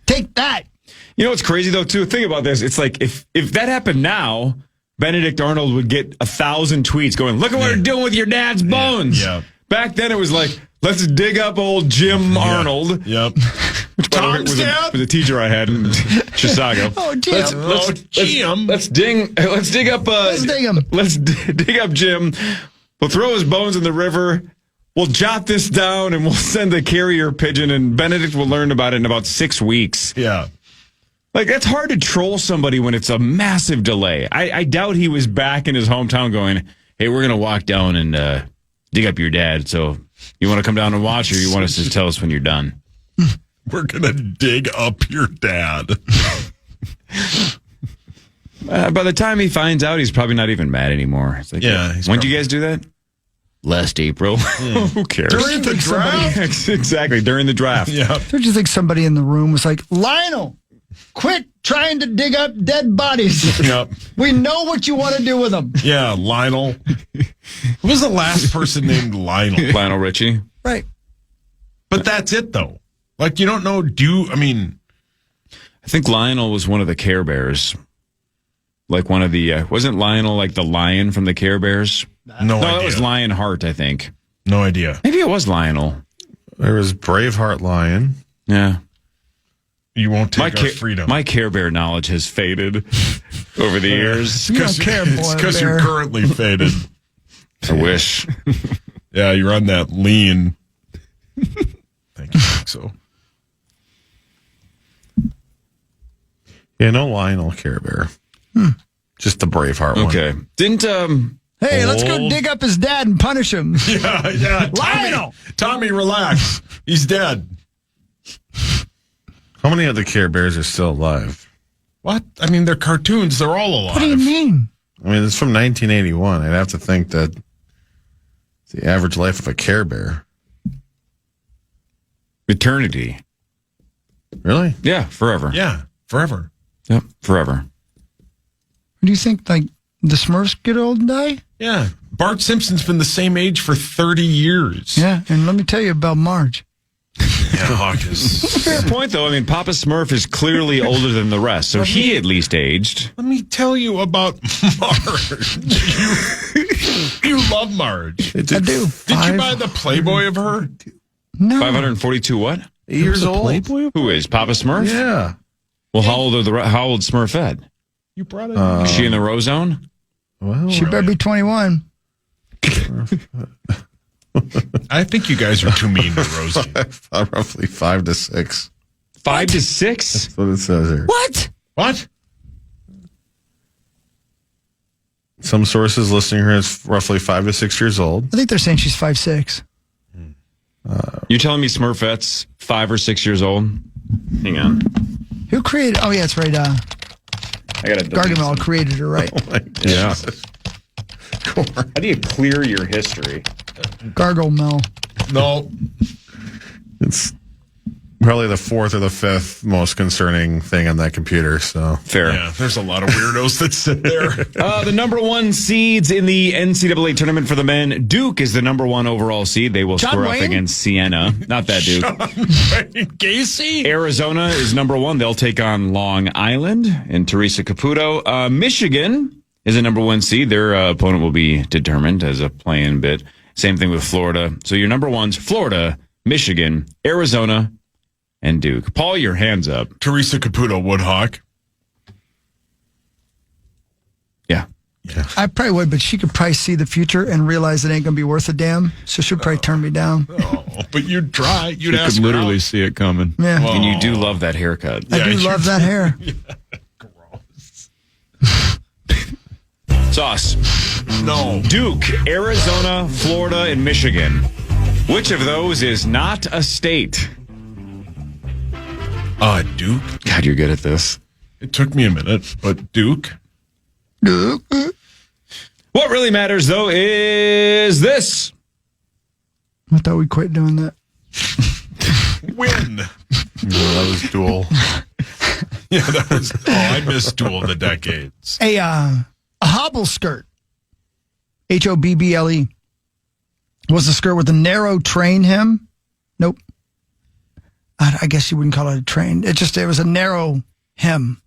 Take that. You know what's crazy, though, too? Think about this. It's like if that happened now, Benedict Arnold would get 1,000 tweets going, look at what they're doing with your dad's bones. Yeah. Back then, it was like, let's dig up old Jim Arnold. Yep. Which was a teacher I had in Chicago. Oh, Jim. Let's dig up. Let's dig him. Let's dig up Jim. We'll throw his bones in the river. We'll jot this down and we'll send a carrier pigeon. And Benedict will learn about it in about 6 weeks. Yeah. Like, that's hard to troll somebody when it's a massive delay. I doubt he was back in his hometown going, hey, we're going to walk down and dig up your dad. So you want to come down and watch, or you want us to tell us when you're done? We're going to dig up your dad. By the time he finds out, he's probably not even mad anymore. It's like, when did you guys do that? Last April. Who cares? During the draft? Exactly, during the draft. Yeah. Don't you think somebody in the room was like, Lionel, quit trying to dig up dead bodies. Yep. We know what you want to do with them. Yeah, Lionel. Who was the last person named Lionel? Lionel Richie. Right. But that's it, though. Like, you don't know, I think Lionel was one of the Care Bears. Like one of the, wasn't Lionel like the lion from the Care Bears? No idea. That was Lionheart, I think. No idea. Maybe it was Lionel. There was Braveheart Lion. Yeah. You won't take our freedom. My Care Bear knowledge has faded over the years. You don't care, It's boy because bear. you're currently faded. I wish. Yeah, you're on that lean. Thank you, so. Yeah, no Lionel Care Bear. Just the Braveheart one. Okay. Didn't, Hey, let's go dig up his dad and punish him. Yeah. Lionel! Tommy, relax. He's dead. How many of the Care Bears are still alive? What? I mean, they're cartoons. They're all alive. What do you mean? I mean, it's from 1981. I'd have to think that it's the average life of a Care Bear. Eternity. Really? Yeah, forever. Yeah, forever. Yep, forever. Do you think, like, the Smurfs get old and die? Yeah. Bart Simpson's been the same age for 30 years. Yeah, and let me tell you about Marge. Yeah, Hawk is... Fair point, though. I mean, Papa Smurf is clearly older than the rest, so he at least aged. Let me tell you about Marge. You love Marge. I do. Did you buy the Playboy of her? No. 542 what? 8 years old. Who is Papa Smurf? Yeah. Well, how old Smurfette? You brought it. Is she in the row zone? Well, She better be 21. I think you guys are too mean to Rosie. roughly 5 to 6. 5 to 6? That's what it says here. What? What? Some sources listing her as roughly 5 to 6 years old. I think they're saying she's 5'6". You telling me Smurfette's 5 or 6 years old? Hang on. Who created? Oh, yeah, it's right. I got to Gargamel created her, right? Yeah. How do you clear your history? Gargamel. No. It's probably the 4th or the 5th most concerning thing on that computer. So fair. Yeah, there's a lot of weirdos that sit there. The number 1 seeds in the NCAA tournament for the men. Duke is the number 1 overall seed. They will square up against Siena. Not that Duke. Casey. Arizona is number 1. They'll take on Long Island and Teresa Caputo. Michigan is a number 1 seed. Their opponent will be determined as a play-in bid. Same thing with Florida. So your number 1's Florida, Michigan, Arizona, and Duke. Paul, your hands up. Teresa Caputo, Woodhawk. Yeah. I probably would, but she could probably see the future and realize it ain't going to be worth a damn. So she'll probably turn me down. Oh, but you'd try. You'd ask could her literally out. see it coming. Yeah. And you do love that haircut. I do love that hair. Gross. Sauce. No. Duke, Arizona, Florida, and Michigan. Which of those is not a state? Duke. God, you're good at this. It took me a minute, but Duke. Duke. What really matters, though, is this. I thought we quit doing that. Win. that was dual. Yeah, that was. Oh, I missed Duel of the Decades. A hobble skirt, Hobble, was a skirt with a narrow train hem. Nope. I guess you wouldn't call it a train. It was a narrow hem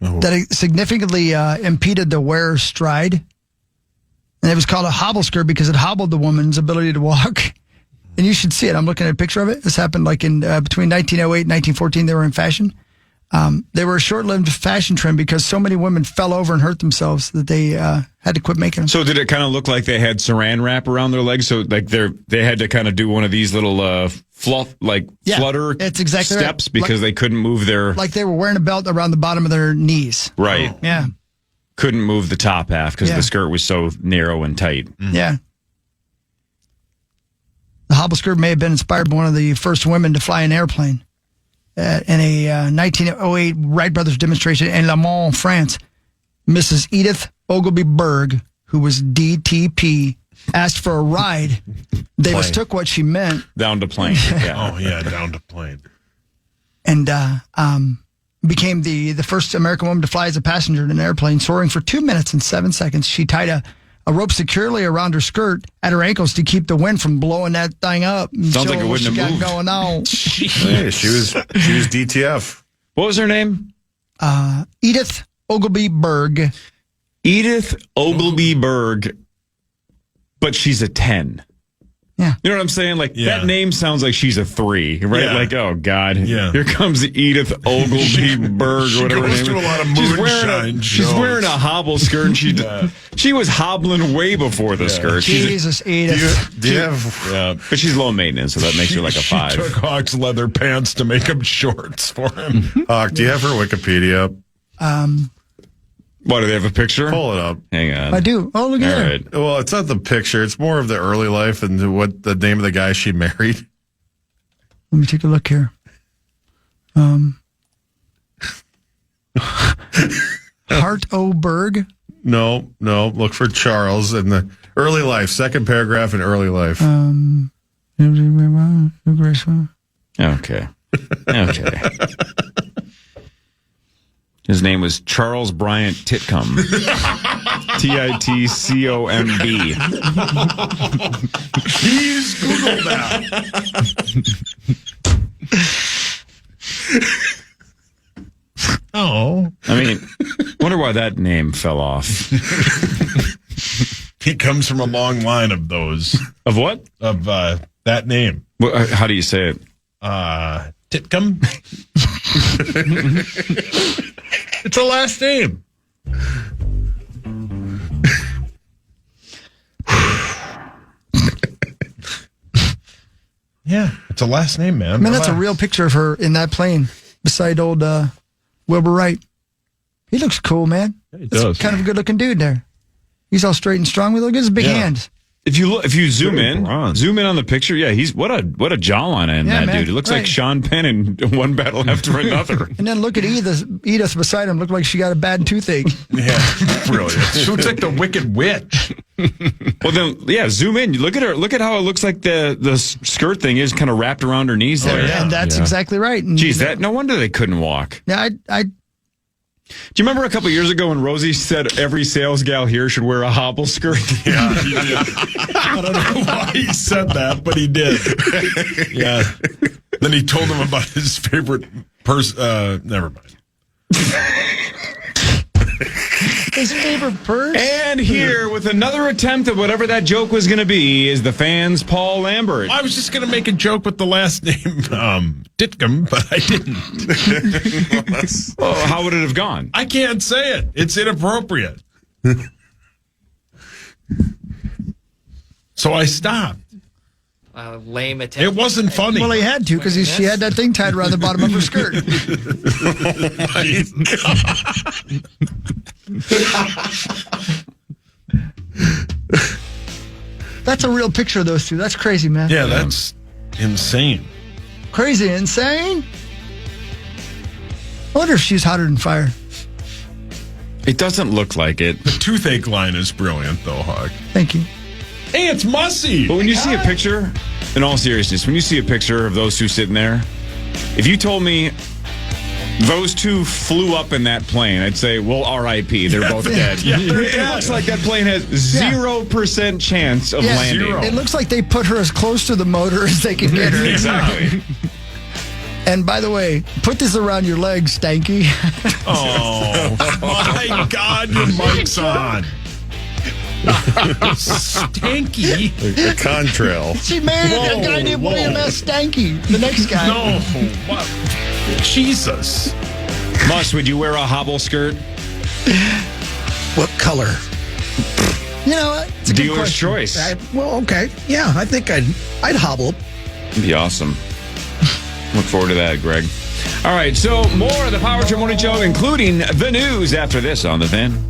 that significantly impeded the wearer's stride. And it was called a hobble skirt because it hobbled the woman's ability to walk. And you should see it. I'm looking at a picture of it. This happened like in between 1908 and 1914. They were in fashion. They were a short-lived fashion trend because so many women fell over and hurt themselves that they had to quit making them. So did it kind of look like they had saran wrap around their legs? So like they had to kind of do one of these little flutter it's exactly steps right. because they couldn't move their... Like they were wearing a belt around the bottom of their knees. Right. Oh. Yeah. Couldn't move the top half because the skirt was so narrow and tight. Mm-hmm. Yeah. The hobble skirt may have been inspired by one of the first women to fly an airplane. In a 1908 Wright brothers demonstration in Le Mans, France, Mrs. Edith Ogilvy Berg, who was DTP, asked for a ride. They mistook what she meant. Down to plane. Yeah. Oh, yeah, down to plane. And became the first American woman to fly as a passenger in an airplane, soaring for 2 minutes and 7 seconds. She tied a rope securely around her skirt at her ankles to keep the wind from blowing that thing up. Sounds like it wouldn't have moved. Going on. Hey, she was DTF. What was her name? Edith Ogilvy Berg. Edith Ogilvy Berg, but she's a 10. Yeah. You know what I'm saying? Like, that name sounds like she's a 3, right? Yeah. Like, oh, God. Yeah. Here comes Edith Ogilvy Berg, or whatever her goes name to is. a lot of She's wearing a hobble skirt, and she was hobbling way before the skirt. Jesus, Edith. Do you have... But she's low maintenance, so that makes her like a 5. She took Hawk's leather pants to make them shorts for him. Hawk, do you have her Wikipedia up? What, do they have a picture? Pull it up. Hang on. I do. Oh, look at All that. right. Well, it's not the picture. It's more of the early life and what the name of the guy she married. Let me take a look here. Hart O. Berg. No. Look for Charles in the early life. Second paragraph in early life. Okay. His name was Charles Bryant Titcomb. Titcomb. He's Googled that. Oh. I mean, wonder why that name fell off. He comes from a long line of those. Of what? Of that name. How do you say it? Titcomb. It's a last name. Yeah, it's a last name, man. I mean, that's a real picture of her in that plane beside old Wilbur Wright. He looks cool, man. Yeah, he That's does. kind of a good-looking dude there. He's all straight and strong. Look at his big hands. If you zoom in on the picture, he's what a jawline in that man, dude. It looks like Sean Penn in one battle after another. And then look at Edith beside him. Looked like she got a bad toothache. Yeah, brilliant. She looks like the Wicked Witch. Well, then, zoom in. Look at her. Look at how it looks like the skirt thing is kind of wrapped around her knees there. And that's exactly right. And Geez, no wonder they couldn't walk. Yeah, Do you remember a couple of years ago when Rosie said every sales gal here should wear a hobble skirt? Yeah, he did. I don't know why he said that, but he did. Yeah. Then he told him about his favorite person. Never mind. his favorite purse. And here, with another attempt at whatever that joke was going to be, is the fans' Paul Lambert. I was just going to make a joke with the last name, Ditcomb, but I didn't. Well, how would it have gone? I can't say it. It's inappropriate. So I stopped. Lame attempt. It wasn't funny. Well, he had to because she had that thing tied around the bottom of her skirt. That's a real picture of those two. That's crazy, man. Yeah, that's insane. Crazy, insane? I wonder if she's hotter than fire. It doesn't look like it. The toothache line is brilliant, though, Hawk. Thank you. Hey, it's Mussy. But when you see a picture, in all seriousness, when you see a picture of those two sitting there, if you told me Those two flew up in that plane. I'd say, well, R.I.P. They're both dead. It looks like that plane has 0% chance of landing. Zero. It looks like they put her as close to the motor as they can get her. Exactly. And by the way, put this around your legs, Stanky. Oh, my God, your mic's on. Stanky. A contrail. She made it. A guy named William S. Stanky. The next guy. No. What? Jesus. Mus, would you wear a hobble skirt? What color? You know what? It's a good Dealer's question. choice. Well, okay. Yeah, I think I'd hobble. It'd be awesome. Look forward to that, Greg. All right, so more of the Power Trip Morning Show, including the news after this on the Fan.